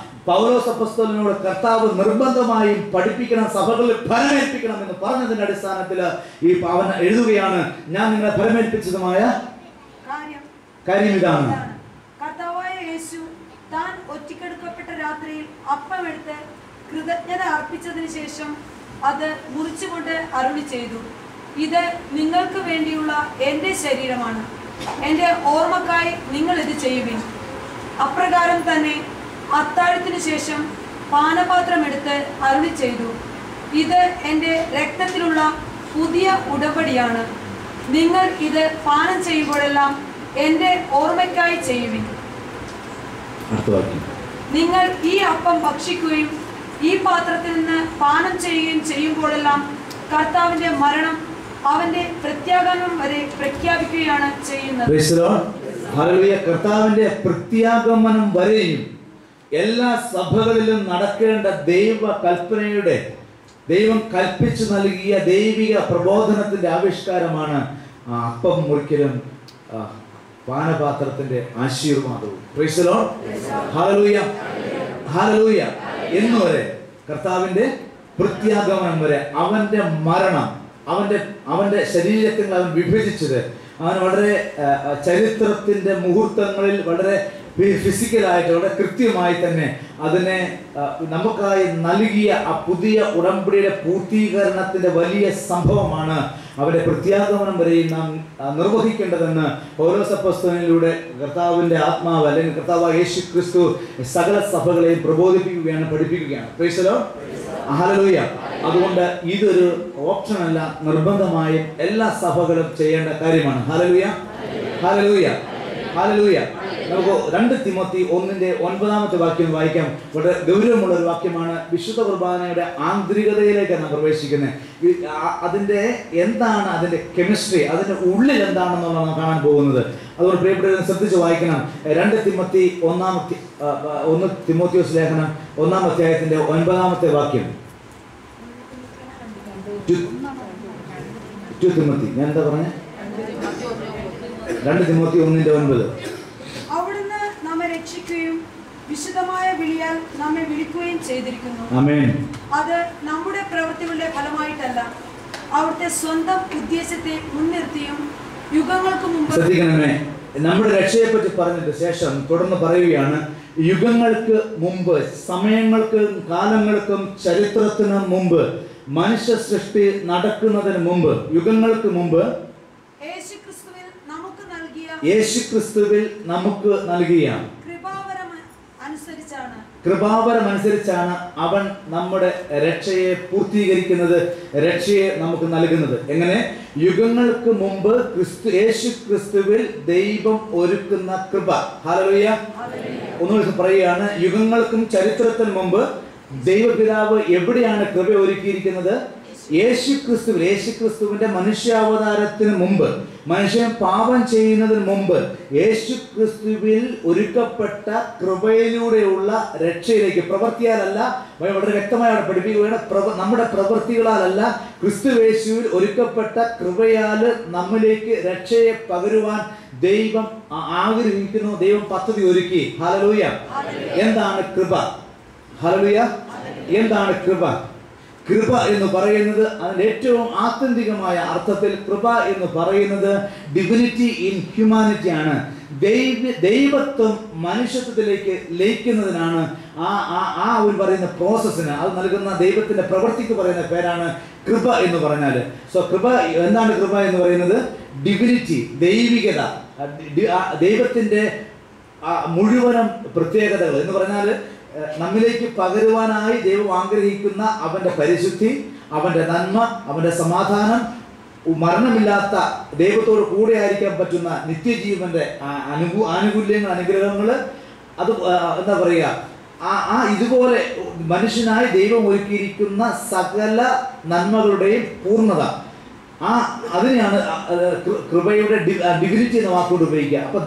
പൗലോസ് അപ്പോസ്തലനോട് കർത്താവ് നിർബന്ധമായും പഠിപ്പിക്കണം, സഭകളിൽ ഫലമേൽപ്പിക്കണം എന്ന് പറഞ്ഞതിന്റെ അടിസ്ഥാനത്തിൽ അവൻ എഴുതുകയാണ്, ഞാൻ നിങ്ങളെ ഫലമേൽപ്പിച്ചതുമായ കാര്യം ഇതാണ്. കർത്താവായ യേശു താൻ ഒറ്റിക്കെടുക്കപ്പെട്ട രാത്രിയിൽ അപ്പമെടുത്ത് കൃതജ്ഞത അർപ്പിച്ചതിന് ശേഷം അത് മുറിച്ചുകൊണ്ട് അരുളി ചെയ്തു, ഇത് നിങ്ങൾക്ക് വേണ്ടിയുള്ള എൻ്റെ ശരീരമാണ്, എൻ്റെ ഓർമ്മക്കായി നിങ്ങൾ ഇത് ചെയ്യുവിൻ. അപ്രകാരം തന്നെ അത്താഴത്തിനു ശേഷം പാനപാത്രം എടുത്ത് അരുളി ചെയ്തു, ഇത് എൻ്റെ രക്തത്തിലുള്ള പുതിയ ഉടമ്പടിയാണ്, നിങ്ങൾ ഇത് പാനം ചെയ്യുമ്പോഴെല്ലാം എൻ്റെ ഓർമ്മയ്ക്കായി ചെയ്യുവിൻ. നിങ്ങൾ ഈ അപ്പം ഭക്ഷിക്കുകയും ഈ പാത്രത്തിൽ നിന്ന് പാനം ചെയ്യുകയും ചെയ്യുമ്പോഴെല്ലാം കർത്താവിന്റെ മരണം അവന്റെ പ്രത്യാഗമനം വരെ പ്രഖ്യാപിക്കുകയാണ് ചെയ്യുന്നത്. കർത്താവിന്റെ പ്രത്യാഗമനം വരെയും എല്ലാ സഭകളിലും നടക്കേണ്ട ദൈവ കൽപ്പനയുടെ ദൈവം കൽപ്പിച്ചു നൽകിയ ദൈവിക പ്രബോധനത്തിന്റെ ആവിഷ്കാരമാണ് അപ്പം മുറിക്കലും പാനപാത്രത്തിന്റെ ആശീർവാദവും. Praise the Lord. ഹല്ലേലൂയ, ഹല്ലേലൂയ. എന്നുവരെ കർത്താവിന്റെ പ്രത്യാഗമനം വരെ, അവന്റെ മരണം, അവന്റെ ശരീരത്തിൽ അവൻ വിഭജിച്ചത്, അവൻ വളരെ ചരിത്രത്തിന്റെ മുഹൂർത്തങ്ങളിൽ വളരെ ഫിസിക്കലായിട്ട് വളരെ കൃത്യമായി തന്നെ അതിനെ നമുക്കായി നൽകിയ ആ പുതിയ ഉടമ്പടിയുടെ പൂർത്തീകരണത്തിന്റെ വലിയ സംഭവമാണ് അവരുടെ പ്രത്യാഗമനം വരെയും നാം നിർവഹിക്കേണ്ടതെന്ന് പൗലോസ് അപ്പോസ്തലനിലൂടെ കർത്താവിന്റെ ആത്മാവ് അല്ലെങ്കിൽ കർത്താവ് യേശു ക്രിസ്തു സകല സഭകളെയും പ്രബോധിപ്പിക്കുകയാണ്, പഠിപ്പിക്കുകയാണ്. Price the Lord. ഹല്ലേലൂയ. അതുകൊണ്ട് ഇതൊരു ഓപ്ഷനല്ല, നിർബന്ധമായും എല്ലാ സഭകളും ചെയ്യേണ്ട കാര്യമാണ്. ഹല്ലേലൂയ, ഹല്ലേലൂയ, ഹല്ലേലൂയ. നമുക്ക് 2 തിമോത്തി 1:9 വാക്യം വായിക്കാം. വളരെ ഗൗരവമുള്ള ഒരു വാക്യമാണ്. വിശുദ്ധ കുർബാനയുടെ ആന്തരികതയിലേക്ക് നാം പ്രവേശിക്കുന്നത്. അതിൻ്റെ എന്താണ് അതിൻ്റെ കെമിസ്ട്രി, അതിൻ്റെ ഉള്ളിൽ എന്താണെന്നുള്ളത് നാം കാണാൻ പോകുന്നത്. അതുകൊണ്ട് പ്രിയപ്പെട്ടവരെ ശ്രദ്ധിച്ച് വായിക്കണം. 2 തിമോത്തി 1 തിമോത്തിയോസ് ലേഖനം 1-ാം അധ്യായത്തിന്റെ 9-ാമത്തെ വാക്യം. ഞാൻ എന്താ പറഞ്ഞ 2 തിമോത്തി 1:9. അവിടുന്ന് നമ്മെ രക്ഷിക്കുകയും വിശുദ്ധമായ വിളിയാൽ നമ്മെ വിളിക്കുകയും ചെയ്തിരിക്കുന്നു. ആമേൻ. അത് നമ്മുടെ പ്രവൃത്തികളുടെ ഫലമായിട്ടല്ല, അവിടുത്തെ സ്വന്തം ഉദ്ദേശത്തെ മുൻനിർത്തിയും യുഗങ്ങൾക്ക് മുമ്പ്. ശ്രദ്ധിക്കണമേ, നമ്മുടെ രക്ഷയെ പറ്റി പറഞ്ഞതിന് ശേഷം തുടർന്ന് പറയുകയാണ്, യുഗങ്ങൾക്ക് മുമ്പ്, സമയങ്ങൾക്കും കാലങ്ങൾക്കും ചരിത്രത്തിന് മുമ്പ്, മനുഷ്യ സൃഷ്ടി നടക്കുന്നതിന് മുമ്പ്, യുഗങ്ങൾക്ക് മുമ്പ് യേശുക്രിസ്തുവിൽ നമുക്ക് നൽകിയ കൃപാവരം അനുസരിച്ചാണ് അവൻ നമ്മുടെ രക്ഷയെ പൂർത്തീകരിക്കുന്നത്, രക്ഷയെ നമുക്ക് നൽകുന്നത്. എങ്ങനെ? യുഗങ്ങൾക്ക് മുമ്പ് യേശുക്രിസ്തുവിൽ ദൈവം ഒരുക്കുന്ന കൃപ. ഹല്ലേലൂയ. ഒന്നുകൂടി പറയുകയാണ്, യുഗങ്ങൾക്കും ചരിത്രത്തിന് മുമ്പ് ദൈവപിതാവ് എവിടെയാണ് കൃപ ഒരുക്കിയിരിക്കുന്നത്? യേശുക്രിസ്തുവിൽ. യേശുക്രിസ്തുവിന്റെ മനുഷ്യാവതാരത്തിന് മുമ്പ്, മനുഷ്യൻ പാപം ചെയ്യുന്നതിന് മുമ്പ് യേശുക്രിസ്തുവിൽ ഒരുക്കപ്പെട്ട കൃപയിലൂടെയുള്ള രക്ഷയിലേക്ക്, പ്രവൃത്തിയാലല്ല, വളരെ വ്യക്തമായി അവിടെ പഠിപ്പിക്കുകയാണ്, നമ്മുടെ പ്രവൃത്തികളാലല്ല, ക്രിസ്തുയേശുവിൽ ഒരുക്കപ്പെട്ട കൃപയാൽ നമ്മിലേക്ക് രക്ഷയെ പകരുവാൻ ദൈവം ആഗ്രഹിക്കുന്നു. ദൈവം പദ്ധതി ഒരുക്കി. ഹല്ലേലൂയ. എന്താണ് കൃപ? ഹല്ലേലൂയ. എന്താണ് കൃപ? കൃപ എന്ന് പറയുന്നത് അതിൻ്റെ ഏറ്റവും ആത്യന്തികമായ അർത്ഥത്തിൽ കൃപ എന്ന് പറയുന്നത് ഡിവിനിറ്റി ഇൻ ഹ്യൂമാനിറ്റി ആണ്. ദൈവത്വം മനുഷ്യത്വത്തിലേക്ക് ലയിക്കുന്നതിനാണ് ആ ഒരു പറയുന്ന പ്രോസസ്സിന്, അത് നൽകുന്ന ദൈവത്തിന്റെ പ്രവൃത്തിക്ക് പറയുന്ന പേരാണ് കൃപ എന്ന് പറഞ്ഞാൽ. സോ കൃപ എന്താണ്? കൃപ എന്ന് പറയുന്നത് ഡിവിനിറ്റി, ദൈവികത, ദൈവത്തിന്റെ മുഴുവനും പ്രത്യേകതകൾ എന്ന് പറഞ്ഞാൽ നമ്മിലേക്ക് പകരുവാനായി ദൈവം ആഗ്രഹിക്കുന്ന അവന്റെ പരിശുദ്ധി, അവന്റെ നന്മ, അവന്റെ സമാധാനം, മരണമില്ലാത്ത ദൈവത്തോട് കൂടെ ആയിരിക്കാൻ പറ്റുന്ന നിത്യജീവന്റെ ആനുകൂല്യങ്ങൾ, അനുഗ്രഹങ്ങൾ, അത് എന്താ പറയുക, ഇതുപോലെ മനുഷ്യനായി ദൈവം ഒരുക്കിയിരിക്കുന്ന സകല നന്മകളുടെയും പൂർണ്ണത, അതിനെയാണ് കൃപയുടെ ഡിഗ്നിറ്റി എന്ന വാക്കുകൊണ്ട് ഉപയോഗിക്കുക. അപ്പൊ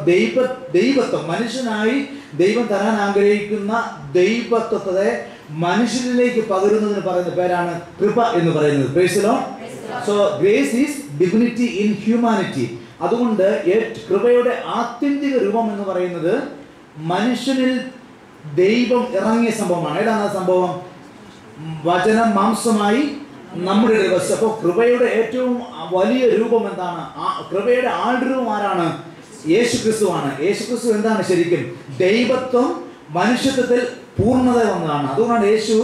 ദൈവത്വം, മനുഷ്യനായി ദൈവം തരാൻ ആഗ്രഹിക്കുന്ന ദൈവത്വത്തെ മനുഷ്യനിലേക്ക് പകരുന്നതിന് പറയുന്ന പേരാണ് കൃപ എന്ന് പറയുന്നത്. Price the Lord. So grace is dignity in humanity. അതുകൊണ്ട് കൃപയുടെ ആത്യന്തിക രൂപം എന്ന് പറയുന്നത് മനുഷ്യനിൽ ദൈവം ഇറങ്ങിയ സംഭവമാണ്. ഏതാണ് ആ സംഭവം? വചനം മാംസമായി നമ്മുടെ ദിവസം. അപ്പോൾ കൃപയുടെ ഏറ്റവും വലിയ രൂപം എന്താണ്? കൃപയുടെ ആൾരൂപം ആരാണ്? യേശുക്രിസ്തുവാണ്. യേശുക്രിസ്തു എന്താണ് ശരിക്കും? ദൈവത്വം മനുഷ്യത്വത്തിൽ പൂർണ്ണത വന്നതാണ്. അതുകൊണ്ടാണ് യേശു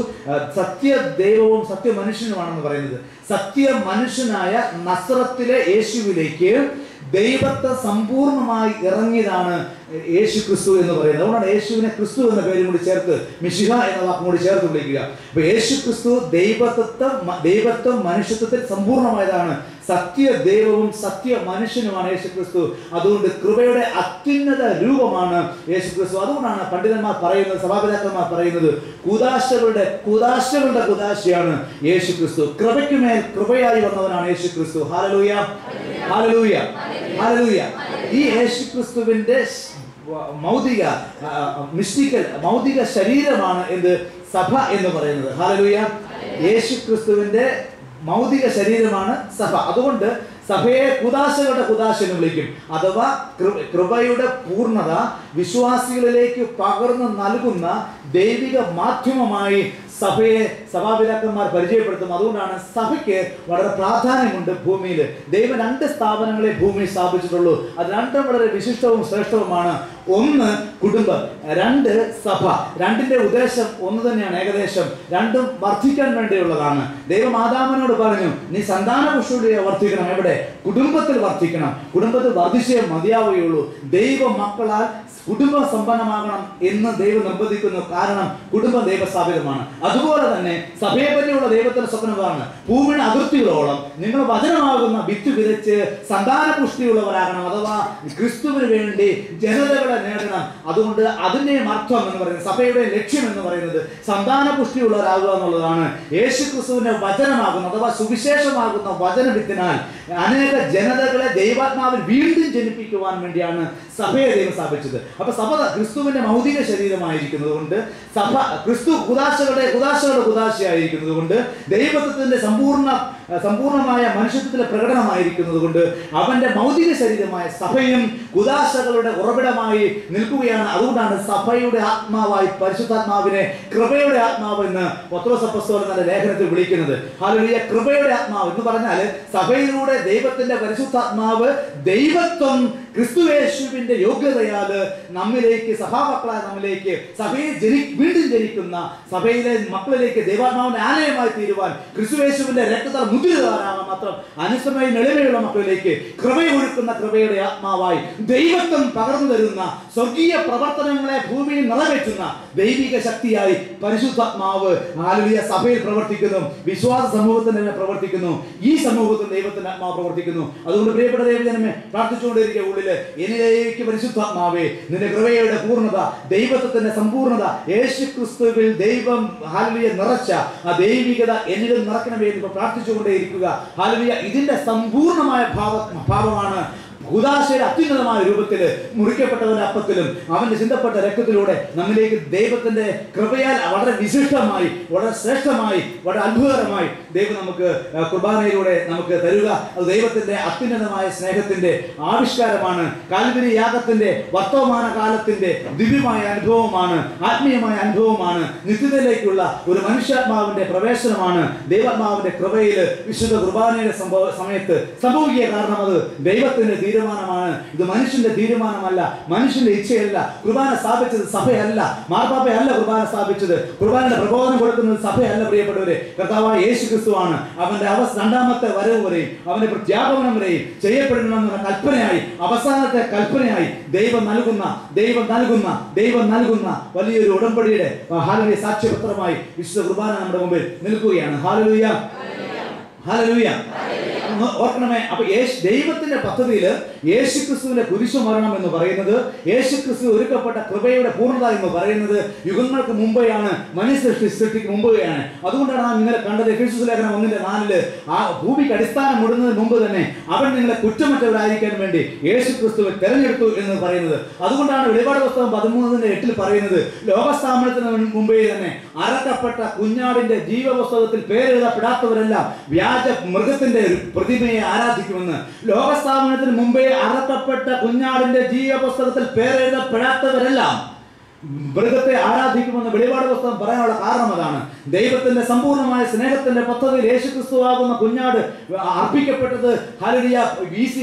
സത്യ ദൈവവും സത്യ മനുഷ്യനുമാണെന്ന് പറയുന്നത്. സത്യ മനുഷ്യനായ നസ്രത്തിലെ യേശുവിലേക്ക് ദൈവത്തെ സമ്പൂർണമായി ഇറങ്ങിയതാണ് യേശു ക്രിസ്തു എന്ന് പറയുന്നത്. അതുകൊണ്ടാണ് യേശുവിനെ ക്രിസ്തു എന്ന പേരും കൂടി ചേർത്ത്, മിശിഹ എന്ന വാക്കും കൂടി ചേർത്ത് വിളിക്കുക. അപ്പൊ യേശു ക്രിസ്തു ദൈവത്വം മനുഷ്യത്വത്തിൽ സമ്പൂർണമായതാണ്. സത്യ ദൈവവും സത്യ മനുഷ്യനുമാണ് യേശു ക്രിസ്തു. അതുകൊണ്ട് കൃപയുടെ അത്യുന്നത രൂപമാണ് യേശു ക്രിസ്തു. അതുകൊണ്ടാണ് പണ്ഡിതന്മാർ പറയുന്നത്, സഭാപിതാക്കന്മാർ പറയുന്നത്, കൂദാശകളുടെ കൂദാശയാണ് യേശു ക്രിസ്തു. കൃപയ്ക്കുമേൽ കൃപയായി വന്നവനാണ് യേശു ക്രിസ്തു. ഹല്ലേലൂയ, ഹല്ലേലൂയ, ഹല്ലേലൂയ. ഈ യേശു ക്രിസ്തുവിന്റെ ഭൗതിക ശരീരമാണ് എന്ത്? സഭ എന്ന് പറയുന്നത്. ഹല്ലേലൂയ. യേശു ക്രിസ്തുവിന്റെ ഭൗതിക ശരീരമാണ് സഭ. അതുകൊണ്ട് സഭയെ കൂദാശകളുടെ കൂദാശ എന്ന് വിളിക്കും. അഥവാ കൃപയുടെ പൂർണ്ണത വിശ്വാസികളിലേക്ക് പകർന്നു നൽകുന്ന ദൈവിക മാധ്യമമായി സഭയെ സഭാപിതാക്കന്മാർ പരിചയപ്പെടുത്തും. അതുകൊണ്ടാണ് സഭയ്ക്ക് വളരെ പ്രാധാന്യമുണ്ട് ഭൂമിയിൽ. ദൈവം 2 സ്ഥാപനങ്ങളെ ഭൂമിയിൽ സ്ഥാപിച്ചിട്ടുള്ളൂ. അത് രണ്ടും വളരെ വിശിഷ്ടവും ശ്രേഷ്ഠവുമാണ്. 1 കുടുംബം, 2 സഭ. രണ്ടിന്റെ ഉദ്ദേശം ഒന്ന് തന്നെയാണ് ഏകദേശം. രണ്ടും വർദ്ധിക്കാൻ വേണ്ടിയുള്ളതാണ്. ദൈവം ആദാമിനോട് പറഞ്ഞു, നീ സന്താനപുഷ്ടിയെ വർദ്ധിക്കണം. എവിടെ? കുടുംബത്തിൽ വർദ്ധിക്കണം. കുടുംബത്തിൽ വർദ്ധിച്ചേ മതിയാവുകയുള്ളൂ. ദൈവ മക്കളാൽ കുടുംബം സമ്പന്നമാകണം എന്ന് ദൈവം നിർബന്ധിക്കുന്നു. കാരണം കുടുംബം ദൈവസ്ഥാപിതമാണ്. അതുപോലെ തന്നെ സഭയെ പറ്റിയുള്ള ദൈവത്തിന്റെ സ്വപ്നമാണ്, ഭൂമിയുടെ അതിർത്തികളോളം നിങ്ങൾ വചനമാകുന്ന വിത്ത് വിതച്ച് സന്താനപുഷ്ടിയുള്ളവരാകണം. അഥവാ ക്രിസ്തുവിന് വേണ്ടി ജനതകളെ നേടണം. അതുകൊണ്ട് അതിൻ്റെയും അർത്ഥം എന്ന് പറയുന്നത്, സഭയുടെ ലക്ഷ്യം എന്ന് പറയുന്നത് സന്താന പുഷ്ടിയുള്ളവരാകുക എന്നുള്ളതാണ്. യേശുക്രിസ്തുവിന്റെ വചനമാകുന്ന അഥവാ സുവിശേഷമാകുന്ന വചനവിത്തിനാൽ അനേക ജനതകളെ ദൈവാത്മാവിൽ വീണ്ടും ജനിപ്പിക്കുവാൻ വേണ്ടിയാണ് സഭയെ ദൈവം സ്ഥാപിച്ചത്. അപ്പൊ സഭ ക്രിസ്തുവിന്റെ ഭൗതിക ശരീരമായിരിക്കുന്നത് കൊണ്ട്, സഭ ക്രിസ്തു കുദാശകളുടെ കുദാശയായിരിക്കുന്നത് കൊണ്ട്, ദൈവത്വത്തിന്റെ സമ്പൂർണമായ മനുഷ്യത്വത്തിലെ പ്രകടനമായിരിക്കുന്നത് കൊണ്ട് അവന്റെ ഭൗതിക ശരീരമായ സഭയും കുദാശകളുടെ ഉറവിടമായി നിൽക്കുകയാണ്. അതുകൊണ്ടാണ് സഭയുടെ ആത്മാവായി പരിശുദ്ധാത്മാവിനെ കൃപയുടെ ആത്മാവ് എന്ന് പത്രോസ് അപ്പോസ്തലൻ തന്റെ ലേഖനത്തിൽ വിളിക്കുന്നത്. ഹല്ലേലൂയ. കൃപയുടെ ആത്മാവ് എന്ന് പറഞ്ഞാൽ സഭയിലൂടെ ദൈവത്തിന്റെ പരിശുദ്ധാത്മാവ് ദൈവത്വം ക്രിസ്തുയേശുവിന്റെ യോഗ്യതയാൽ നമ്മിലേക്ക്, സഭാമക്കളായ നമ്മിലേക്ക്, സഭയെ വീണ്ടും ജനിക്കുന്ന സഭയിലെ മക്കളിലേക്ക് ദൈവാത്മാവിന്റെ ആലയമായി തീരുവാൻ, ക്രിസ്തുയേശുവിന്റെ രക്തത്താൽ മുദ്രിതരാകാൻ മാത്രം അനുസരണയും എളിമയുള്ള മക്കളിലേക്ക് കൃപയൊഴുക്കുന്ന കൃപയുടെ ആത്മാവായി ദൈവത്വം പകർന്നു തരുന്ന, സ്വർഗീയ പ്രവർത്തനങ്ങളെ ഭൂമിയിൽ നിറവേറ്റുന്ന ദൈവിക ശക്തിയായി പരിശുദ്ധാത്മാവ് ഹല്ലേലൂയ സഭയിൽ പ്രവർത്തിക്കുന്നു. വിശ്വാസ സമൂഹത്തിന് പ്രവർത്തിക്കുന്നു. ഈ സമൂഹത്തിൽ ദൈവത്തിന്റെ ആത്മാവ് പ്രവർത്തിക്കുന്നു. അതുകൊണ്ട് പ്രിയപ്പെട്ട ദൈവജനമേ, പ്രാർത്ഥിച്ചുകൊണ്ടിരിക്കുക ഉള്ളിൽ, എന്നിലേക്ക് പരിശുദ്ധാത്മാവേ നിന്റെ കൃപയുടെ പൂർണ്ണത, ദൈവത്വത്തിന്റെ സമ്പൂർണ്ണത, യേശുക്രിസ്തുവിൽ ദൈവം ഹല്ലേലൂയ നിറച്ച ആ ദൈവികത എന്നിലും നിറയ്ക്കണമേ എന്ന് പ്രാർത്ഥിച്ചുകൊണ്ടേയിരിക്കുക. ഹല്ലേലൂയ. ഇതിന്റെ സമ്പൂർണമായ ഭാവമാണ് കുദാശയുടെ അത്യുന്നതമായ രൂപത്തിൽ മുറിക്കപ്പെട്ടവന്റെ അപ്പത്തിലും അവന്റെ ചിന്തപ്പെട്ട രക്തത്തിലൂടെ നമ്മിലേക്ക് ദൈവത്തിന്റെ കൃപയാൽ വളരെ വിശിഷ്ടമായി, വളരെ ശ്രേഷ്ഠമായി, വളരെ അത്ഭുതകരമായി ദൈവം നമുക്ക് കുർബാനയിലൂടെ നമുക്ക് തരുക. അത് ദൈവത്തിന്റെ അത്യുന്നതമായ സ്നേഹത്തിന്റെ ആവിഷ്കാരമാണ്. കാൽവരി യാഗത്തിന്റെ വർത്തമാന കാലത്തിന്റെ ദിവ്യമായ അനുഭവമാണ്, ആത്മീയമായ അനുഭവമാണ്. നിത്യതയിലേക്കുള്ള ഒരു മനുഷ്യാത്മാവിന്റെ പ്രവേശനമാണ് ദൈവാത്മാവിന്റെ കൃപയിൽ വിശുദ്ധ കുർബാനയുടെ സമയത്ത് സംഭവിക്കുക. കാരണം അത് ദൈവത്തിന്റെ തീരുമാനമാണ്. ഇത് മനുഷ്യന്റെ തീരുമാനമല്ല, മനുഷ്യന്റെ ഇച്ഛയല്ല. കുർബാന സ്ഥാപിച്ചത് സഭയല്ല, മാർപ്പാപ്പയല്ല കുർബാന സ്ഥാപിച്ചത്. കുർബാനയുടെ പ്രബോധനം കൊടുക്കുന്നത് സഭയല്ല പ്രിയപ്പെട്ടവരെ, കർത്താവായ യേശുക്രിസ്തുവാണ്. അവന്റെ രണ്ടാമത്തെ വരവ് വരെയും അവന്റെ പ്രത്യാഗമനം വരെയും ചെയ്യപ്പെടണമെന്ന കൽപ്പനയായി, അവസാനത്തെ കൽപ്പനയായി ദൈവം നൽകുന്ന വലിയൊരു ഉടമ്പടിയുടെ ഹല്ലേലൂയ സാക്ഷ്യപത്രമായി വിശുദ്ധ കുർബാന നമ്മുടെ മുമ്പിൽ നിൽക്കുകയാണ്. ഹല്ലേലൂയ, ഹല്ലേലൂയ. ഓർക്കണമേ, അപ്പൊ ദൈവത്തിന്റെ പദ്ധതിയിൽ യേശുക്രിസ്തുവിന്റെ കുരിശുമരണം എന്ന് പറയുന്നത്, യേശുക്രിസ്തു ഒരുക്കപ്പെട്ട കൃപയുടെ പൂർണ്ണത എന്ന് പറയുന്നത് യുഗങ്ങൾക്ക് മുമ്പെയാണ്, മനുഷ്യ സൃഷ്ടിക്ക് മുമ്പെയാണ്. അതുകൊണ്ടാണ് നാം ഇന്നലെ കണ്ടത് എഫേസ്യ ലേഖനം 1:4 ആ ഭൂമിക്ക് അടിസ്ഥാനം ഇടുന്നതിന് മുമ്പ് തന്നെ അവൻ നിങ്ങളെ കുറ്റമറ്റവരായിരിക്കാൻ വേണ്ടി യേശുക്രിസ്തുവിനെ തെരഞ്ഞെടുത്തു എന്ന് പറയുന്നത്. അതുകൊണ്ടാണ് വെളിപാട് പുസ്തകം 13:8 പറയുന്നത്, ലോകസ്ഥാപനത്തിന് മുമ്പേ തന്നെ അറക്കപ്പെട്ട കുഞ്ഞാടിന്റെ ജീവപുസ്തകത്തിൽ പേരെഴുതപ്പെടാത്തവരെല്ലാം വ്യാജ മൃഗത്തിന്റെ പ്രതിമയെ ആരാധിക്കുമെന്ന്. ലോകസ്ഥാപനത്തിന് മുമ്പേ അറക്കപ്പെട്ട കുഞ്ഞാടിന്റെ ജീവപുസ്തകത്തിൽ പേരെഴുതപ്പെടാത്തവരെല്ലാം മൃഗത്തെ ആരാധിക്കുമെന്ന് വെളിപാട് പുസ്തകം പറയാനുള്ള കാരണം അതാണ്. ദൈവത്തിന്റെ സമ്പൂർണമായ സ്നേഹത്തിന്റെ പദ്ധതിയിൽ യേശുക്രിസ്തുവാകുന്ന കുഞ്ഞാട് അർപ്പിക്കപ്പെട്ടത് ഹല്ലേലൂയ BC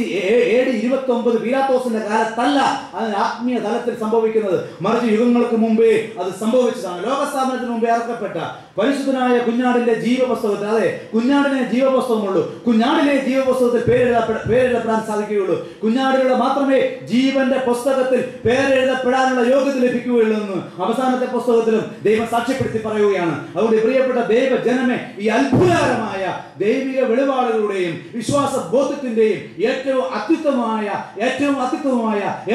AD 29 പീലാത്തോസിന്റെ കാലത്തല്ല അതിന് ആത്മീയ തലത്തിൽ സംഭവിക്കുന്നത്, മറിച്ച് യുഗങ്ങൾക്ക് മുമ്പേ അത് സംഭവിച്ചതാണ്. ലോകസ്ഥാപനത്തിന് മുമ്പേ അറക്കപ്പെട്ട പരിശുദ്ധനായ കുഞ്ഞാടിന്റെ ജീവപുസ്തകത്തിൽ, അതെ, കുഞ്ഞാടിനെ ജീവപുസ്തകമുള്ളൂ, കുഞ്ഞാടിനെ ജീവപുസ്തകത്തിൽ പേരെഴുതപ്പെടാൻ സാധിക്കുകയുള്ളൂ. കുഞ്ഞാടുകളുടെ മാത്രമേ ജീവന്റെ പുസ്തകത്തിൽ പേരെഴുതപ്പെടാനുള്ള യോഗ്യത ലഭിക്കുകയുള്ളൂ എന്ന് അവസാനത്തെ പുസ്തകത്തിലും ദൈവം സാക്ഷ്യപ്പെടുത്തി പറയുകയാണ്. അതുകൊണ്ട് പ്രിയപ്പെട്ട ദൈവജനമേ, ഈ അത്ഭുതകരമായ ദൈവിക വെളിപാടുകളുടെയും വിശ്വാസ ബോധത്തിന്റെയും ഏറ്റവും അത്യുത്തമമായ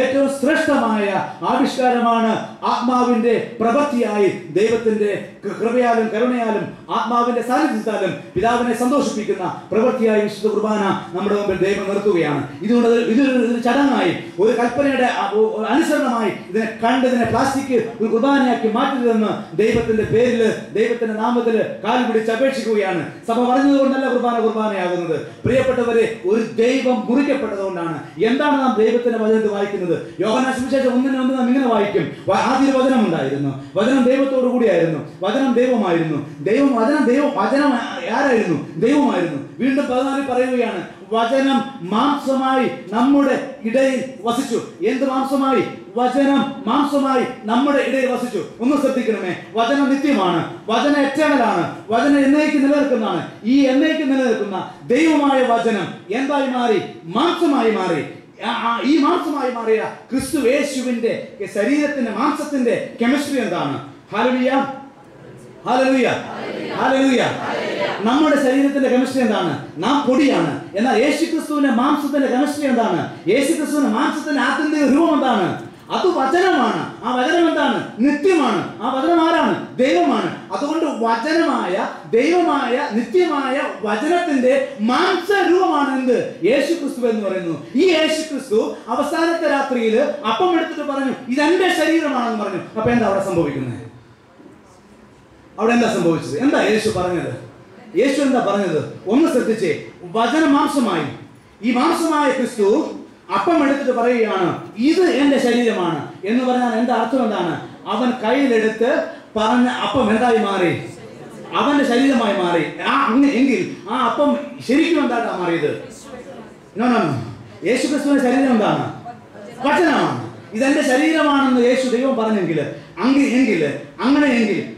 ഏറ്റവും ശ്രേഷ്ഠമായ ആവിഷ്കാരമാണ് ആത്മാവിന്റെ പ്രവൃത്തിയായി ദൈവത്തിന്റെ കൃപയാലും കരുണയാലും ആത്മാവിന്റെ സാന്നിധ്യത്താലും പിതാവിനെ സന്തോഷിപ്പിക്കുന്ന പ്രവൃത്തിയായി വിശുദ്ധ കുർബാന നമ്മുടെ മുമ്പിൽ ദൈവം നിർത്തുകയാണ്. ഇതൊരു ചടങ്ങായി, ഒരു കൽപ്പനയുടെ അനുസരണമായി ഇതിനെ കണ്ട് ഇതിനെ പ്ലാസ്റ്റിക് ഒരു കുർബാനയാക്കി മാറ്റരുതെന്ന് ദൈവത്തിന്റെ പേരിൽ, ദൈവത്തിന്റെ നാമത്തിൽ കാൽ പിടിച്ച് അപേക്ഷിക്കുകയാണ്. സഭ പറഞ്ഞതുകൊണ്ടല്ല കുർബാനയാകുന്നത് പ്രിയപ്പെട്ടവരെ, ഒരു ദൈവം മുറിക്കപ്പെട്ടതുകൊണ്ടാണ്. എന്താണ് നാം ദൈവത്തിന്റെ വചനത്തിൽ വായിക്കുന്നത്? യോഹന്നാൻ സുവിശേഷം 1:1 നാം ഇങ്ങനെ വായിക്കും, ആദ്യം വചനം ഉണ്ടായിരുന്നു, വചനം ദൈവത്തോടു കൂടിയായിരുന്നു, വചനം ദൈവമായിരുന്നു, വചനം ആരായിരുന്നു? ദൈവമായിരുന്നു. വീണ്ടും 14 പറയുകയാണ്, വചനം മാംസമായി നമ്മുടെ ഇടയിൽ വസിച്ചു. എന്ത് മാംസമായി? വചനം മാംസമായി നമ്മുടെ ഇടയിൽ വസിച്ചു. ഒന്ന് ശ്രദ്ധിക്കണമേ, വചനം നിത്യമാണ്, വചനം എറ്റേണലാണ്, വചനം എന്നേക്ക് നിലനിൽക്കുന്നതാണ്. ഈ എന്നേക്ക് നിലനിൽക്കുന്ന ദൈവമായ വചനം എന്തായി മാറി? മാംസമായി മാറി. ഈ മാംസമായി മാറിയ ക്രിസ്തു യേശുവിന്റെ ശരീരത്തിന്റെ മാംസത്തിന്റെ കെമിസ്ട്രി എന്താണ്? ഹല്ലേലൂയ, ഹല്ലേലൂയ, ഹല്ലേലൂയ. നമ്മുടെ ശരീരത്തിന്റെ കെമിസ്ട്രി എന്താണ്? നാം പൊടിയാണ്. എന്നാൽ യേശുക്രിസ്തുവിന്റെ മാംസത്തിന്റെ കെമിസ്ട്രി എന്താണ്? യേശുക്രിസ്തുവിന്റെ മാംസത്തിന്റെ ആത്യന്തിക രൂപം എന്താണ്? അത് വചനമാണ്. ആ വചനം എന്താണ്? നിത്യമാണ്. ആ വചനം ആരാണ്? ദൈവമാണ്. അതുകൊണ്ട് വചനമായ, ദൈവമായ, നിത്യമായ വചനത്തിന്റെ മാംസരൂപമാണ് എന്ത്? യേശു ക്രിസ്തു എന്ന് പറയുന്നു. ഈ യേശു ക്രിസ്തു അവസാനത്തെ രാത്രിയിൽ അപ്പം എടുത്തിട്ട് പറഞ്ഞു, ഇതെന്റെ ശരീരമാണെന്ന് പറഞ്ഞു. അപ്പൊ എന്താ അവിടെ സംഭവിക്കുന്നത്? അവിടെ എന്താ സംഭവിച്ചത്? എന്താ യേശു പറഞ്ഞത്? യേശു എന്താ പറഞ്ഞത്? ഒന്ന് ശ്രദ്ധിച്ചേ. വചന മാംസമായി. ഈ മാംസമായ ക്രിസ്തു അപ്പം എടുത്തിട്ട് പറയുകയാണ്, ഇത് എന്റെ ശരീരമാണ് എന്ന് പറഞ്ഞാൽ എന്താ അർത്ഥം? എന്താണ്? അവൻ കയ്യിലെടുത്ത് പറഞ്ഞ അപ്പം എന്തായി മാറി? അവന്റെ ശരീരമായി മാറി. എങ്കിൽ ആ അപ്പം ശരിക്കും എന്തായിട്ടാ മാറിയത്? യേശു ക്രിസ്തുവിന്റെ ശരീരം എന്താണ്? വചനമാണ്. ഇതെന്റെ ശരീരമാണെന്ന് യേശു ദൈവം പറഞ്ഞെങ്കിൽ, അങ്ങനെയെങ്കിൽ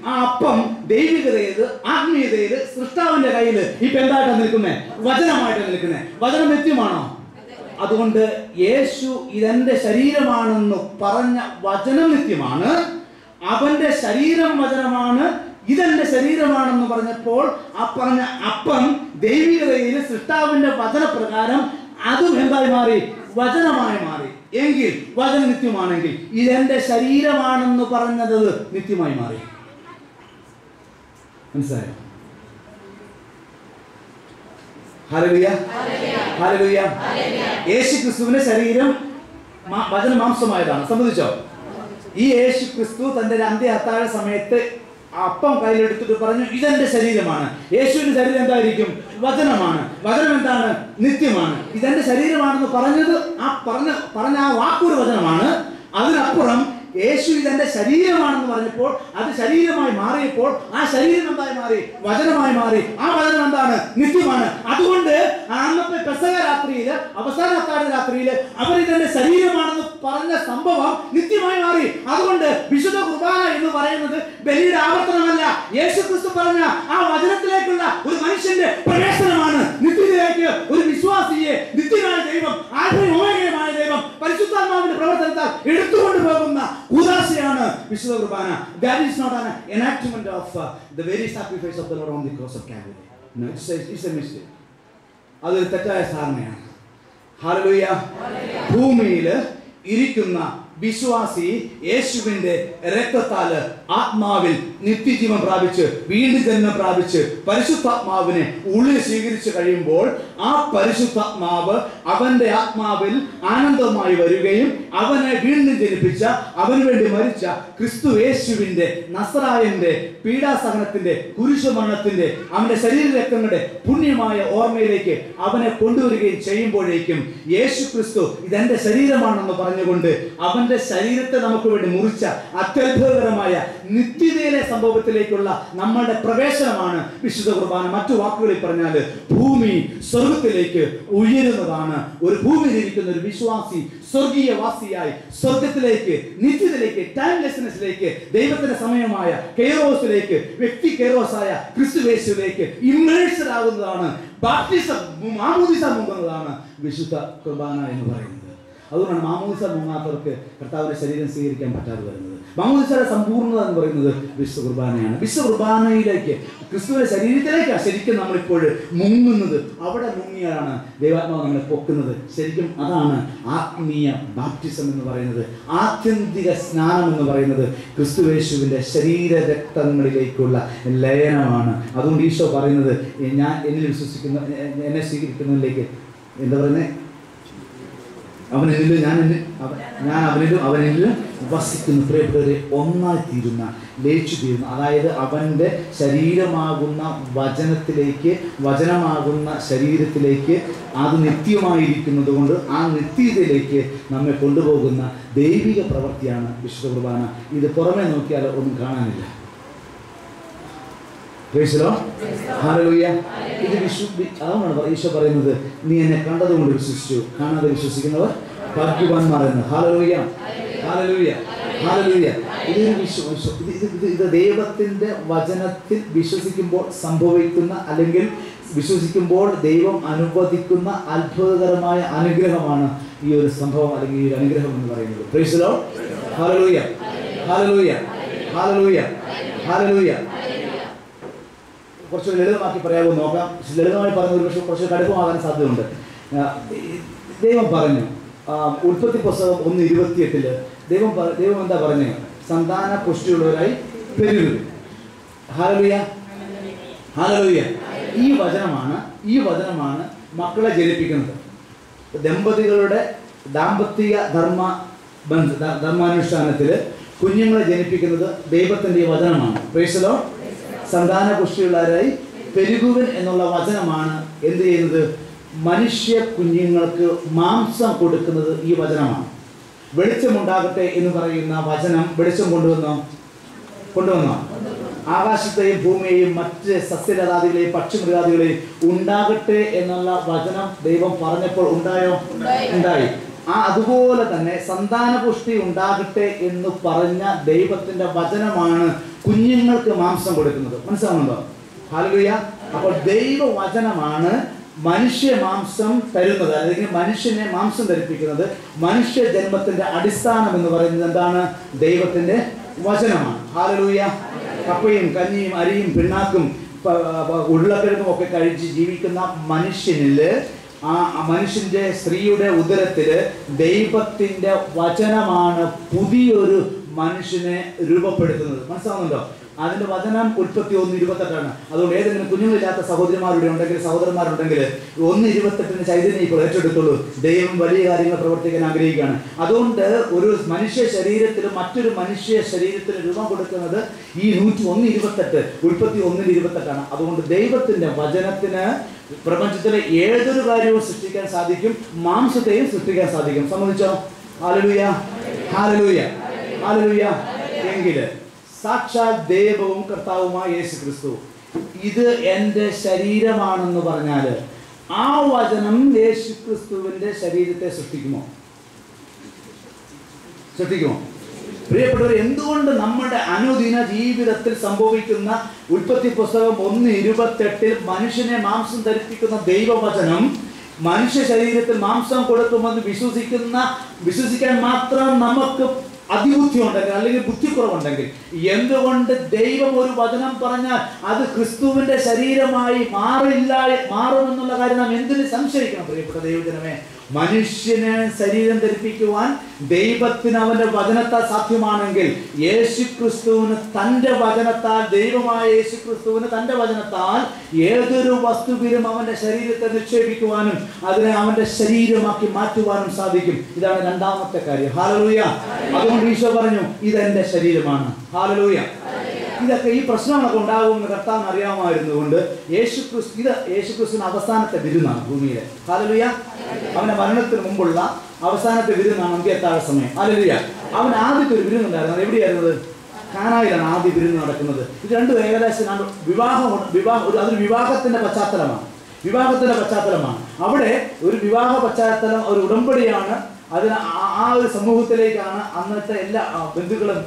ആ അപ്പം ദൈവികതയില്, ആത്മീയതയില്, സൃഷ്ടാവിന്റെ കയ്യിൽ ഇപ്പൊ എന്തായിട്ടാണ് നിൽക്കുന്നത്? വചനമായിട്ടാണ് നിൽക്കുന്നത്. വചനം നിത്യമാണോ? അതുകൊണ്ട് യേശു ഇതെന്റെ ശരീരമാണെന്ന് പറഞ്ഞ വചനം നിത്യമാണ്. അവന്റെ ശരീരം വചനമാണ്. ഇതെന്റെ ശരീരമാണെന്ന് പറഞ്ഞപ്പോൾ ആ പറഞ്ഞ അപ്പം ദൈവികതയിൽ സൃഷ്ടാവിന്റെ വചനപ്രകാരം അതും എന്തായി മാറി? വചനമായി മാറി. എങ്കിൽ വചനം നിത്യമാണെങ്കിൽ ഇതെന്റെ ശരീരമാണെന്ന് പറഞ്ഞത് നിത്യമായി മാറി. മനസ്സിലായോ? Hallelujah, hallelujah. യേശു ക്രിസ്തുവിന്റെ ശരീരം വചന മാംസമായതാണ്. സമ്മതിച്ചോ? ഈ യേശു ക്രിസ്തു തന്റെ അന്ത്യ അത്താഴ സമയത്ത് അപ്പം കയ്യിലെടുത്തിട്ട് പറഞ്ഞു, ഇതെന്റെ ശരീരമാണ്. യേശുവിന്റെ ശരീരം എന്തായിരിക്കും? വചനമാണ്. വചനം എന്താണ്? നിത്യമാണ്. ഇതെന്റെ ശരീരമാണെന്ന് പറഞ്ഞത് പറഞ്ഞ ആ വാക്കൊരു വചനമാണ്. അതിനപ്പുറം യേശു ഇതെന്റെ ശരീരമാണെന്ന് പറഞ്ഞപ്പോൾ അത് ശരീരമായി മാറിയപ്പോൾ ആ ശരീരം എന്തായി മാറി? വചനമായി മാറി. ആ വചനം എന്താണ്? നിത്യമാണ്. അതുകൊണ്ട് അന്നത്തെ പെസഹ രാത്രിയില്, അവസാന അത്താഴ രാത്രിയില് അവർ ഇതെന്റെ ശരീരമാണെന്ന് പറഞ്ഞ സംഭവം നിത്യമായി മാറി. അതുകൊണ്ട് വിശുദ്ധ കുർബാന എന്ന് പറയുന്നത് ബലിയുടെ ആവർത്തനമല്ല. യേശു ക്രിസ്തു പറഞ്ഞ ആ വചനത്തിലേക്കുള്ള ഒരു മനുഷ്യന്റെ പ്രവേശനമാണ്. നിത്യതയിലേക്ക് ഒരു വിശ്വാസിയെ നിത്യമായ ദൈവം, ആൽഫയും ഒമേഗയുമായ ദൈവം പരിശുദ്ധാത്മാവിന്റെ പ്രവർത്തനത്താൽ എടുത്തുകൊണ്ട് പോകുന്ന ഉദാശയാണ് വിശുദ്ധ കുർബാന. That is not an enactment of the very sacrifice of the Lord on the cross of Calvary. No, it's a mistake. അതൊരു തെറ്റായ ധാരണയാണ്. ഹല്ലേലൂയ. ഭൂമിയിൽ ഇരിക്കുന്ന വിശ്വാസി യേശുവിന്റെ രക്തത്താല് ആത്മാവിൽ നിത്യജീവൻ പ്രാപിച്ച് വീണ്ടും ജന്മം പ്രാപിച്ച് പരിശുദ്ധാത്മാവിനെ ഉള്ളിൽ സ്വീകരിച്ചു കഴിയുമ്പോൾ ആ പരിശുദ്ധാത്മാവ് അവന്റെ ആത്മാവിൽ ആനന്ദമായി വരികയും അവനെ വീണ്ടും ജനിപ്പിച്ച, അവന് വേണ്ടി മരിച്ച ക്രിസ്തു യേശുവിന്റെ നസറായന്റെ പീഡാസഹനത്തിന്റെ കുരിശുമരണത്തിന്റെ അവന്റെ ശരീരരക്തങ്ങളുടെ പുണ്യമായ ഓർമ്മയിലേക്ക് അവനെ കൊണ്ടുവരികയും ചെയ്യുമ്പോഴേക്കും യേശു ക്രിസ്തു ഇതെന്റെ ശരീരമാണെന്ന് പറഞ്ഞുകൊണ്ട് അവന്റെ ശരീരത്തെ നമുക്ക് വേണ്ടി മുറിച്ച അത്യത്ഭുതകരമായ നിത്യതയിലെ സംഭവത്തിലേക്കുള്ള നമ്മളുടെ പ്രവേശനമാണ് വിശുദ്ധ കുർബാന. മറ്റു വാക്കുകളിൽ പറഞ്ഞാൽ ഭൂമി സ്വർഗത്തിലേക്ക് ഉയരുന്നതാണ്. ഒരു ഭൂമിയിലിരിക്കുന്ന ഒരു വിശ്വാസി സ്വർഗീയവാസിയായി സ്വർഗത്തിലേക്ക്, നിത്യതയിലേക്ക്, ടൈംലെസ്നെസ്സിലേക്ക്, ദൈവത്തിന്റെ സമയമായ കെയറോസിലേക്ക്, വ്യക്തി കെയറോസായ ക്രിസ്തുവേശുവിലേക്ക് ഇമ്മേഴ്സഡ് ആകുന്നതാണ്. ബാപ്റ്റിസം, മാമോദിസ മുങ്ങുന്നതാണ് വിശുദ്ധ കുർബാന എന്ന് പറയുന്നത്. അതുകൊണ്ടാണ് മാമോദിസ മുങ്ങാത്തവർക്ക് കർത്താവിന്റെ ശരീരം സ്വീകരിക്കാൻ പറ്റാതെ വരുന്നത്. മാമോദിസയുടെ സമ്പൂർണ്ണത എന്ന് പറയുന്നത് വിശുദ്ധ കുർബാനയാണ്. വിശുദ്ധ കുർബാനയിലേക്ക്, ക്രിസ്തുവിന്റെ ശരീരത്തിലേക്കാണ് ശരിക്കും നമ്മളിപ്പോൾ മുങ്ങുന്നത്. അവിടെ മുങ്ങിയാണ് ദൈവാത്മാവ് നമ്മളെ പൊക്കുന്നത്. ശരിക്കും അതാണ് ആത്മീയ ബാപ്റ്റിസം എന്ന് പറയുന്നത്. ആത്യന്തിക സ്നാനം എന്ന് പറയുന്നത് ക്രിസ്തുവേശുവിന്റെ ശരീരരക്തങ്ങളിലേക്കുള്ള ലയനമാണ്. അതുകൊണ്ട് ഈശോ പറയുന്നത്, ഞാൻ എന്നിൽ വിശ്വസിക്കുന്ന, എന്നെ സ്വീകരിക്കുന്നതിലേക്ക് എന്താ പറയുന്നത്? അവനെന്നിലും ഞാൻ അവനിലും അവനെന്നിലും വസിക്കുന്നു. പ്രിയപ്പെട്ടവരെ, ഒന്നായി തീരുന്ന, ലയിച്ചു തീരുന്ന, അതായത് അവൻ്റെ ശരീരമാകുന്ന വചനത്തിലേക്ക്, വചനമാകുന്ന ശരീരത്തിലേക്ക് അത് നിത്യമായിരിക്കുന്നത് കൊണ്ട് ആ നിത്യതയിലേക്ക് നമ്മെ കൊണ്ടുപോകുന്ന ദൈവിക പ്രവൃത്തിയാണ് വിശുദ്ധ കുർബാന. ഇത് പുറമെ നോക്കിയാൽ ഒന്നും കാണാനില്ല. അതാണ് ഈശോ പറയുന്നത്, നീ എന്നെ കണ്ടതുകൊണ്ട് വിശ്വസിച്ചു, കാണാതെ വിശ്വസിക്കുന്നവർ ഭാഗ്യവാന്മാർ എന്ന്. ഹല്ലേലൂയ, ഹല്ലേലൂയ, ഹല്ലേലൂയ. ഇത് ദൈവത്തിന്റെ വചനത്തിൽ വിശ്വസിക്കുമ്പോൾ സംഭവിക്കുന്ന, അല്ലെങ്കിൽ വിശ്വസിക്കുമ്പോൾ ദൈവം അനുവദിക്കുന്ന അത്ഭുതകരമായ അനുഗ്രഹമാണ് ഈ ഒരു സംഭവം, അല്ലെങ്കിൽ ഈ ഒരു അനുഗ്രഹം എന്ന് പറയുന്നത്. Price the Lord. ഹല്ലേലൂയ, ഹല്ലേലൂയ, ഹല്ലേലൂയ, ഹല്ലേലൂയ. കുറച്ച് ലളിതമാക്കി പറയാമോ നോക്കാം. ലളിതമായി പറഞ്ഞ ഒരു പക്ഷേ കുറച്ച് കടുപ്പമാകാൻ സാധ്യതയുണ്ട്. ദൈവം പറഞ്ഞു, ഉൽപ്പത്തി പുസ്തകം 1:28 ദൈവം എന്താ പറഞ്ഞത്? സന്താന പുഷ്ടിയുള്ളവരായി പെരുകുക. Hallelujah, hallelujah. ഈ വചനമാണ് മക്കളെ ജനിപ്പിക്കുന്നത്. ദമ്പതികളുടെ ദാമ്പത്തിക ധർമാനുഷ്ഠാനത്തിൽ കുഞ്ഞുങ്ങളെ ജനിപ്പിക്കുന്നത് ദൈവത്തിൻ്റെ ഈ വചനമാണ്. Price the Lord. സന്താന പുഷ്ടിയുള്ളവരായി പെരുകുവൻ എന്നുള്ള വചനമാണ് എന്ത് ചെയ്യുന്നത്? മനുഷ്യ കുഞ്ഞുങ്ങൾക്ക് മാംസം കൊടുക്കുന്നത് ഈ വചനമാണ്. വെളിച്ചമുണ്ടാകട്ടെ എന്ന് പറയുന്ന വചനം വെളിച്ചം കൊണ്ടുവന്നോ? ആകാശത്തെയും ഭൂമിയെയും മറ്റ് സസ്യലതാദികളെയും പക്ഷിമൃഗാദികളെയും ഉണ്ടാകട്ടെ എന്നുള്ള വചനം ദൈവം പറഞ്ഞപ്പോൾ ഉണ്ടായി. അതുപോലെ തന്നെ സന്താനപുഷ്ടി ഉണ്ടാകട്ടെ എന്ന് പറഞ്ഞ ദൈവത്തിന്റെ വചനമാണ് കുഞ്ഞുങ്ങൾക്ക് മാംസം കൊടുക്കുന്നത്. മനസ്സിലാവുന്നുണ്ടോ? ഹല്ലേലൂയ. അപ്പോൾ ദൈവവചനമാണ് മനുഷ്യ മാംസം തരുന്നത്, അല്ലെങ്കിൽ മനുഷ്യനെ മാംസം ധരിപ്പിക്കുന്നത്. മനുഷ്യ ജന്മത്തിന്റെ അടിസ്ഥാനം എന്ന് പറയുന്നത് എന്താണ്? ദൈവത്തിന്റെ വചനമാണ്. ഹല്ലേലൂയ. കപ്പയും കഞ്ഞിയും അരിയും പിണ്ണാക്കും ഉരുളക്കിഴങ്ങും ഒക്കെ കഴിച്ച് ജീവിക്കുന്ന മനുഷ്യനില്, ആ മനുഷ്യന്റെ സ്ത്രീയുടെ ഉദരത്തില് ദൈവത്തിന്റെ വചനമാണ് പുതിയൊരു മനുഷ്യനെ രൂപപ്പെടുത്തുന്നത്. മനസ്സിലാവുന്നുണ്ടോ? അതിന്റെ വചനം ഉൽപ്പത്തി 1:28. അതുകൊണ്ട് ഏതെങ്കിലും കുഞ്ഞുങ്ങളില്ലാത്ത സഹോദരിമാരുടെ ഉണ്ടെങ്കിൽ സഹോദരന്മാരുണ്ടെങ്കിൽ 1:28 ചൈതന്യം ഇപ്പോൾ ഏറ്റെടുത്തുള്ളൂ. ദൈവം വലിയ കാര്യങ്ങൾ പ്രവർത്തിക്കാൻ ആഗ്രഹിക്കുകയാണ്. അതുകൊണ്ട് ഒരു മനുഷ്യ ശരീരത്തിന് മറ്റൊരു മനുഷ്യ ശരീരത്തിന് രൂപം കൊടുക്കുന്നത് ഈ 1:28 ഉൽപ്പത്തി 1:28. അതുകൊണ്ട് ദൈവത്തിന്റെ വചനത്തിന് പ്രപഞ്ചത്തിലെ ഏതൊരു കാര്യവും സൃഷ്ടിക്കാൻ സാധിക്കും, മാംസത്തെയും സൃഷ്ടിക്കാൻ സാധിക്കും. സമ്മതിച്ചോ? ഹല്ലേലൂയ, ഹല്ലേലൂയ, ഹല്ലേലൂയ. എങ്കില് സാക്ഷാൽ ദൈവവും കർത്താവുമായ യേശു ക്രിസ്തു ഇത് എൻ്റെ ശരീരമാണെന്ന് പറഞ്ഞാൽ ആ വചനം യേശു ക്രിസ്തുവിന്റെ ശരീരത്തെ സൃഷ്ടിക്കുമോ? പ്രിയപ്പെട്ടവർ, എന്തുകൊണ്ട് നമ്മുടെ അനുദിന ജീവിതത്തിൽ സംഭവിക്കുന്ന ഉൽപ്പത്തി പുസ്തകം 1:28 മനുഷ്യനെ മാംസം ധരിപ്പിക്കുന്ന ദൈവവചനം മനുഷ്യ ശരീരത്തിൽ മാംസം കൊടുക്കുമെന്ന് വിശ്വസിക്കാൻ മാത്രം നമുക്ക് അതിബുദ്ധി ഉണ്ടെങ്കിൽ അല്ലെങ്കിൽ ബുദ്ധിക്കുറവുണ്ടെങ്കിൽ, എന്തുകൊണ്ട് ദൈവം ഒരു വചനം പറഞ്ഞാൽ അത് ക്രിസ്തുവിന്റെ ശരീരമായി മാറുമെന്നുള്ള കാര്യം നാം എന്തിന് സംശയിക്കണം? പ്രിയപ്പെട്ട ദൈവജനമേ, മനുഷ്യനെ ശരീരം ധരിപ്പിക്കുവാൻ ദൈവത്തിന് അവന്റെ വചനത്താൽ സാധ്യമാണെങ്കിൽ യേശു ക്രിസ്തുവിന് തന്റെ വചനത്താൽ, ദൈവമായ യേശു ക്രിസ്തുവിന് തന്റെ വചനത്താൽ ഏതൊരു വസ്തുവിലും അവന്റെ ശരീരത്തെ നിക്ഷേപിക്കുവാനും അതിനെ അവന്റെ ശരീരമാക്കി മാറ്റുവാനും സാധിക്കും. ഇതാണ് രണ്ടാമത്തെ കാര്യം. ഹല്ലേലൂയ. അതുകൊണ്ട് ഈശോ പറഞ്ഞു, ഇതെന്റെ ശരീരമാണ്. ഹല്ലേലൂയ. ഇതൊക്കെ ഈ പ്രശ്നങ്ങളൊക്കെ ഉണ്ടാകുമെന്ന് കർത്താവിന് അറിയാമായിരുന്നുകൊണ്ട് യേശുക്രിസ്തുവിന് അവസാനത്തെ വിരുന്നാണ് ഭൂമിയിലെ. ഹല്ലേലൂയ. അവന്റെ മരണത്തിന് മുമ്പുള്ള അവസാനത്തെ വിരുന്നാണ് അന്ത്യത്താഴ സമയം. ഹല്ലേലൂയ. അവന് ആദ്യത്തെ ഒരു വിരുന്നുണ്ടായിരുന്നു. അത് എവിടെയായിരുന്നത്? കാനായിലാണ് ആദ്യ വിരുന്ന് നടക്കുന്നത്. ഇത് രണ്ടും ഏകദേശം അതൊരു വിവാഹത്തിന്റെ പശ്ചാത്തലമാണ്. അവിടെ ഒരു വിവാഹ പശ്ചാത്തലം, ഒരു ഉടമ്പടിയാണ്. അതിന് ആ ഒരു സമൂഹത്തിലേക്കാണ് അന്നത്തെ എല്ലാ ബന്ധുക്കളും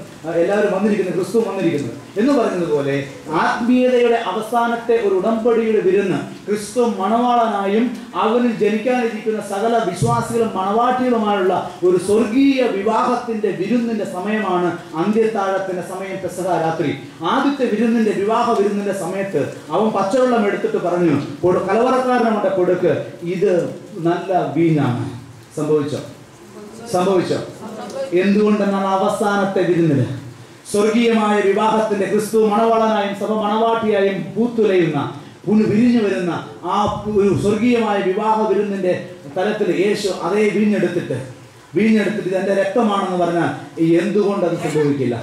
എല്ലാവരും വന്നിരിക്കുന്നത്, ക്രിസ്തു വന്നിരിക്കുന്നത് എന്ന് പറയുന്നത് പോലെ ആത്മീയതയുടെ അവസാനത്തെ ഒരു ഉടമ്പടിയുടെ വിരുന്ന് ക്രിസ്തു മണവാളനായും അവനിൽ ജനിക്കാനിരിക്കുന്ന സകല വിശ്വാസികളും മണവാട്ടികളുമായുള്ള ഒരു സ്വർഗീയ വിവാഹത്തിന്റെ വിരുന്നിന്റെ സമയമാണ് അന്ത്യത്താഴത്തിന്റെ സമയം, പെസഹ രാത്രി. ആദ്യത്തെ വിവാഹ വിരുന്നിന്റെ സമയത്ത് അവൻ പച്ചവെള്ളം എടുത്തിട്ട് പറഞ്ഞു, കലവറക്കാരനുണ്ട് കൊടുക്ക്, ഇത് നല്ല വീഞ്ഞാണ്. സംഭവിച്ചോ? എന്തുകൊണ്ടെന്നാണ് അവസാനത്തെ വിരുന്നില് സ്വർഗീയമായ വിവാഹത്തിന്റെ ക്രിസ്തു മണവാളനായും സഭ മണവാട്ടിയായും പൂത്തുലയുന്ന വിരിഞ്ഞു വരുന്ന ആ ഒരു സ്വർഗീയമായ വിവാഹ വിരുന്നിന്റെ തലത്തിൽ യേശു അതേ വീഞ്ഞെടുത്തിട്ട് ഇതെന്റെ രക്തമാണെന്ന് പറഞ്ഞാൽ എന്തുകൊണ്ടത് സംഭവിക്കില്ല?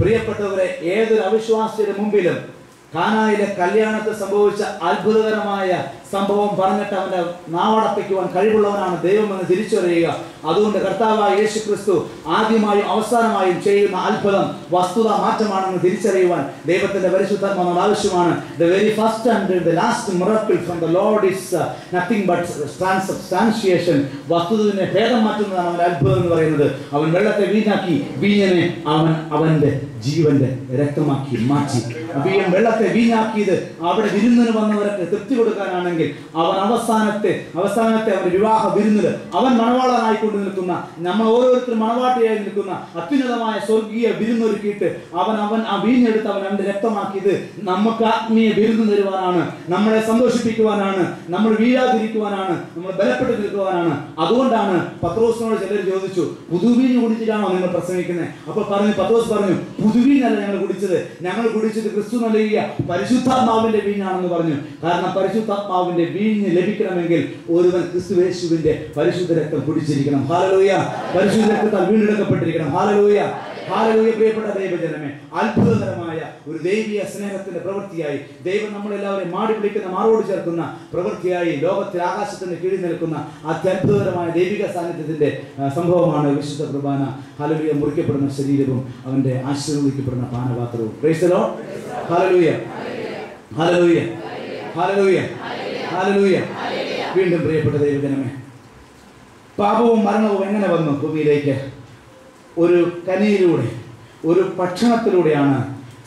പ്രിയപ്പെട്ടവരെ, ഏതൊരു അവിശ്വാസിയുടെ മുമ്പിലും കാനായിലെ കല്യാണത്തിൽ സംഭവിച്ച അത്ഭുതകരമായ സംഭവം പറഞ്ഞിട്ട് അവന്റെ നാവടപ്പിക്കുവാൻ കഴിവുള്ളവനാണ് ദൈവമെന്ന് തിരിച്ചറിയുക. അതുകൊണ്ട് കർത്താവായ യേശു ക്രിസ്തു ആദ്യമായും അവസാനമായും ചെയ്യുന്ന അത്ഭുതം വസ്തുത മാറ്റമാണെന്ന് തിരിച്ചറിയുവാൻ ദൈവത്തിന്റെ പരിശുദ്ധാത്മാവ് ആവശ്യമാണ്. The very first and the last miracle from the Lord is nothing but transubstantiation. വസ്തുതയെ ഭേദം മാറ്റുന്നതാണ് അവന്റെ അത്ഭുതം എന്ന് പറയുന്നത്. അവൻ വെള്ളത്തെ വീഞ്ഞാക്കി, വീഞ്ഞിനെ അവന്റെ ജീവന്റെ രക്തമാക്കി മാറ്റി. വെള്ളത്തെ വീഞ്ഞാക്കിയത് അവിടെ വിരുന്നിന് വന്നവർക്ക് തൃപ്തി കൊടുക്കാനാണെങ്കിൽ അവൻ അവസാനത്തെ അവന്റെ വിവാഹ വിരുന്നില് അവൻ മണവാളനായിക്കൊണ്ട് നിൽക്കുന്ന, നമ്മൾ ഓരോരുത്തരും മണവാട്ടിയായി നിൽക്കുന്ന അത്യുന്നതമായ സ്വർഗീയ വിരുന്നൊരുക്കിയിട്ട് അവൻ ആ വീഞ്ഞെടുത്ത് അവൻ അവന്റെ രക്തമാക്കിയത് നമുക്ക് ആത്മീയ വിരുന്ന് തരുവാനാണ്, നമ്മളെ സന്തോഷിപ്പിക്കുവാനാണ്, നമ്മൾ വീഴാതിരിക്കുവാനാണ്, നമ്മൾ ബലപ്പെട്ട് നിൽക്കുവാനാണ്. അതുകൊണ്ടാണ് പത്രോസിനോട് ചിലർ ചോദിച്ചു, പുതുവീഞ്ഞ് കുടിച്ചിട്ടാണോ നിങ്ങൾ പ്രസംഗിക്കുന്നത്? അപ്പോൾ പത്രോസ് പറഞ്ഞു, പുതുവീഞ്ഞല്ല ഞങ്ങൾ കുടിച്ചത്, ഞങ്ങൾ കുടിച്ചത് ക്രിസ്തു നൽകിയ പരിശുദ്ധാത്മാവിന്റെ വീഞ്ഞാണെന്ന് പറഞ്ഞു. കാരണം പരിശുദ്ധാത്മാവിന്റെ വീഞ്ഞ് ലഭിക്കണമെങ്കിൽ ഒരുവൻ ക്രിസ്തുയേശുവിന്റെ പരിശുദ്ധ രക്തം കുടിച്ചിരിക്കണം. ഹല്ലേലൂയ. പരിശുദ്ധ രക്തത്താൽ വീണ്ടെടുക്കപ്പെട്ടിരിക്കണം. ഹല്ലേലൂയ. ഹല്ലേലൂയ. പ്രിയപ്പെട്ട ദൈവജനമേ, അത്ഭുതകരമായ ഒരു ദൈവീയ സ്നേഹത്തിന്റെ പ്രവൃത്തിയായി ദൈവം നമ്മളെല്ലാവരെയും മാടി വിളിക്കുന്ന, മാറോട് ചേർക്കുന്ന പ്രവൃത്തിയായി ലോകത്തിൽ ആകാശത്തിന് കീഴിൽ നിൽക്കുന്ന അത്യത്ഭുതകരമായ ദൈവിക സാന്നിധ്യത്തിന്റെ സംഭവമാണ് വിശുദ്ധ കുർബാന. ഹല്ലേലൂയ. മുറിക്കപ്പെടുന്ന ശരീരവും അവന്റെ ആശീർവദിക്കപ്പെടുന്ന പാനപാത്രവും. Praise the Lord. ഹല്ലേലൂയ. ഹല്ലേലൂയ. ഹല്ലേലൂയ. ഹല്ലേലൂയ. വീണ്ടും പ്രിയപ്പെട്ട ദൈവജനമേ, പാപവും മരണവും എങ്ങനെ വന്നു ഭൂമിയിലേക്ക്? ഒരു കനിയിലൂടെ, ഒരു ഭക്ഷണത്തിലൂടെയാണ്.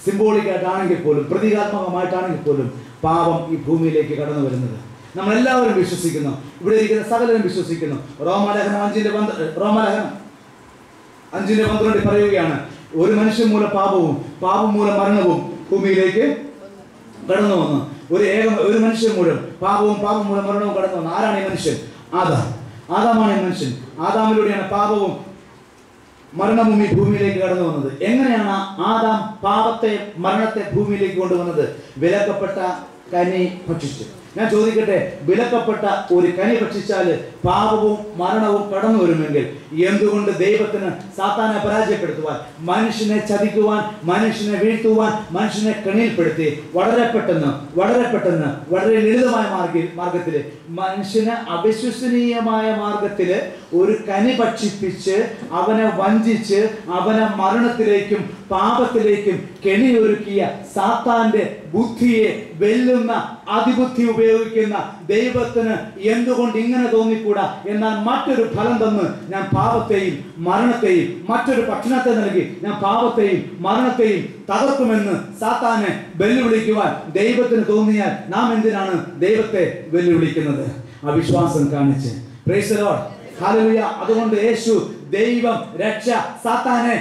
സിംബോളിക്കായിട്ടാണെങ്കിൽ പോലും, പ്രതീകാത്മകമായിട്ടാണെങ്കിൽ പോലും പാപം ഈ ഭൂമിയിലേക്ക് കടന്നു വരുന്നത് നമ്മളെല്ലാവരും വിശ്വസിക്കുന്നു. ഇവിടെ ഇരിക്കുന്ന സകലരും വിശ്വസിക്കുന്നു. റോമാലേഖനം 5:12 പറയുകയാണ്, ഒരു മനുഷ്യൻ മൂലം പാപവും പാപം മൂലം മരണവും ഭൂമിയിലേക്ക് കടന്നു വന്നു. ഒരു മനുഷ്യൻ മൂലം പാപവും പാപം മൂലം മരണവും കടന്നു വന്നു. ആരാണ് ഈ മനുഷ്യൻ? ആദാമാണ് ഈ മനുഷ്യൻ. ആദാമിലൂടെയാണ് പാപവും മരണവും ഈ ഭൂമിയിലേക്ക് കടന്നു വന്നത്. എങ്ങനെയാണ് ആദാം പാപത്തെ, മരണത്തെ ഭൂമിയിലേക്ക് കൊണ്ടുവന്നത്? വിലക്കപ്പെട്ട കനി ഭക്ഷിച്ചു. ഞാൻ ചോദിക്കട്ടെ, വിലക്കപ്പെട്ട ഒരു കനി ഭക്ഷിച്ചാൽ പാപവും മരണവും കടന്നു വരുമെങ്കിൽ എന്തുകൊണ്ട് ദൈവത്തിന് സാത്താനെ പരാജയപ്പെടുത്തുവാൻ, മനുഷ്യനെ ചതിക്കുവാൻ, മനുഷ്യനെ വീഴ്ത്തുവാൻ, മനുഷ്യനെ കെണിയിൽപ്പെടുത്തി വളരെ പെട്ടെന്ന് വളരെ ലളിതമായ മാർഗത്തിൽ, മനുഷ്യന് അവിശ്വസനീയമായ മാർഗത്തിൽ ഒരു കനി ഭക്ഷിപ്പിച്ച് അവനെ വഞ്ചിച്ച് അവനെ മരണത്തിലേക്കും പാപത്തിലേക്കും കെണിയൊരുക്കിയ സാത്താന്റെ ബുദ്ധിയെ വെല്ലുന്ന അതിബുദ്ധി ഉപയോഗിക്കുന്ന ദൈവത്തിന് എന്തുകൊണ്ട് ഇങ്ങനെ തോന്നിക്കൂടാ? എന്നാൽ മറ്റൊരു ഫലം തന്ന് ഞാൻ പാപത്തെയും മരണത്തെയും, മറ്റൊരു ഭക്ഷണത്തെ നൽകി ഞാൻ പാപത്തെയും മരണത്തെയും തകർക്കുമെന്ന് സാത്താനെ വെല്ലുവിളിക്കുവാൻ ദൈവത്തിന് തോന്നിയാൽ നാം എന്തിനാണ് ദൈവത്തെ വെല്ലുവിളിക്കുന്നത്? അവിശ്വാസം കാണിച്ച്. Price the Lord. ഹല്ലേലൂയ. അതുകൊണ്ട് യേശു ദൈവം രക്ഷ സാത്താനെ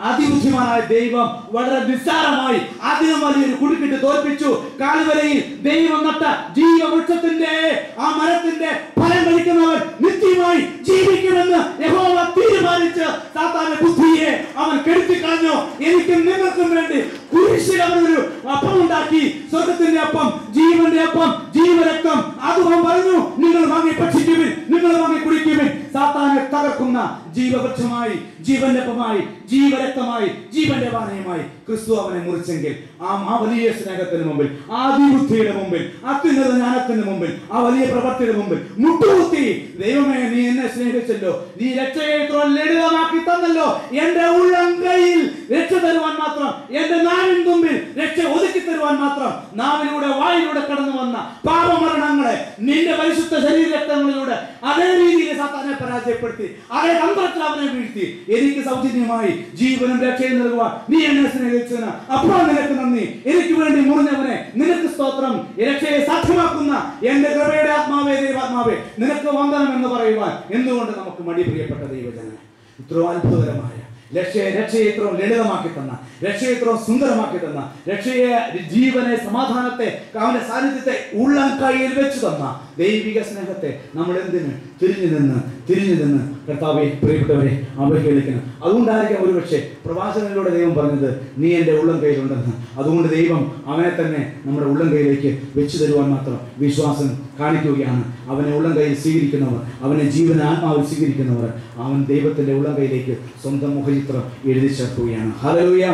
അതിബുദ്ധിമാനായ ദൈവം വളരെ നിസ്സാരമായി അതിനും വലിയൊരു കുടുക്കിട്ട് തോൽപ്പിച്ചു. കാൽവരിയിൽ ദൈവം നട്ട ജീവവൃക്ഷത്തിന്റെ ആ മരത്തിന്റെ ഫലം കഴിക്കുന്നവൻ നിത്യമായി ജീവിക്കുമെന്ന് യഹോവ തീരുമാനിച്ച് സാത്താന്റെ ബുദ്ധിയെ അവൻ കെടുത്തി കളഞ്ഞു. എനിക്കും നിങ്ങൾക്കും വേണ്ടി കുരിശിൽ അവനൊരു അപ്പം ഉണ്ടാക്കി. സ്വർഗത്തിന്റെ അപ്പം, ജീവന്റെ അപ്പം, ജീവരക്തം. അതും പറഞ്ഞു, നിങ്ങൾ വാങ്ങി ഭക്ഷിക്കുവിൻ, നിങ്ങൾ വാങ്ങി കുടിക്കുവിൻ. സാത്താനെ തകർക്കുന്ന ജീവവൃക്ഷമായി, ജീവനപ്പമായി, ജീവരക്തമായി, ജീവന്റെ പാനീയമായി ക്രിസ്തു അവനെ മുറിച്ചെങ്കിൽ ആ വലിയ സ്നേഹത്തിന് മുമ്പിൽ, ആ അതിബുദ്ധിയുടെ മുമ്പിൽ, അത്യുന്നത ജ്ഞാനത്തിന് മുമ്പിൽ, ആ വലിയ പ്രവൃത്തിയുടെ മുമ്പിൽ മുട്ടുകുത്തി, ദൈവമേ നീ എന്നെ സ്നേഹിച്ചല്ലോ, നീ രക്ഷയെ ഇത്ര ലളിതമാക്കി തന്നല്ലോ, എന്റെ ഉള്ളം കയ്യിൽ രക്ഷ തരുവാൻ മാത്രം, എന്റെ നാവിൻ തുമ്പിൽ രക്ഷ ഒതുക്കി തരുവാൻ മാത്രം, നാവിലൂടെ വായിലൂടെ കടന്നു വന്ന പാപമരണങ്ങളെ നിന്റെ പരിശുദ്ധ ശരീരരക്തങ്ങളിലൂടെ അതേ രീതിയിൽ സാത്താനെ പരാജയപ്പെടുത്തി, അതേ തന്ത്രത്തിൽ അവനെ വീഴ്ത്തി, എനിക്ക് സൗജന്യമായി ജീവനും രക്ഷയും നൽകുവാൻ നീ എന്നെ സ്നേഹിച്ചതിന് അപ്പോൾ നിനക്ക് നന്ദി. എനിക്ക് വേണ്ടി മുറിഞ്ഞവനെ നിനക്ക് സ്തോത്രം. രക്ഷയെ സാധ്യമാക്കുന്ന എന്റെ കൃപയുടെ ആത്മാവേ, ദൈവാത്മാവേ, നിനക്ക് വന്ദനം എന്ന് പറയുവാൻ എന്തുകൊണ്ട് നമുക്ക് മടി? പ്രിയപ്പെട്ട ദൈവജനമേ, ഇത്രയും അത്ഭുതകരമായ രക്ഷയെ ഇത്രയും ലളിതമാക്കി തന്ന, രക്ഷയെ ഇത്രയും സുന്ദരമാക്കി തന്ന, രക്ഷയെ, ജീവനെ, സമാധാനത്തെ, അവന്റെ സാന്നിധ്യത്തെ ഉള്ളം കയ്യിൽ വെച്ച് തന്ന ദൈവിക സ്നേഹത്തെ നമ്മൾ എന്തിന് തിരിഞ്ഞു നിന്ന് കർത്താവെ, പ്രിയപ്പെട്ടവരെ അവഹേളിക്കണം? അതുകൊണ്ടായിരിക്കാം ഒരുപക്ഷെ പ്രവാചകനിലൂടെ ദൈവം പറഞ്ഞത് നീ എൻ്റെ ഉള്ളം കയ്യിലുണ്ടെന്ന്. അതുകൊണ്ട് ദൈവം അവനെ തന്നെ നമ്മുടെ ഉള്ളം കയ്യിലേക്ക് വെച്ചു തരുവാൻ മാത്രം വിശ്വാസം കാണിക്കുകയാണ്. അവനെ ഉള്ളം കയ്യിൽ സ്വീകരിക്കുന്നവർ, അവനെ ജീവന ആത്മാവിൽ സ്വീകരിക്കുന്നവർ, അവൻ ദൈവത്തിന്റെ ഉള്ളം കയ്യിലേക്ക് സ്വന്തം മുഖചിത്രം എഴുതി ചേർക്കുകയാണ്. ഹല്ലേലൂയ,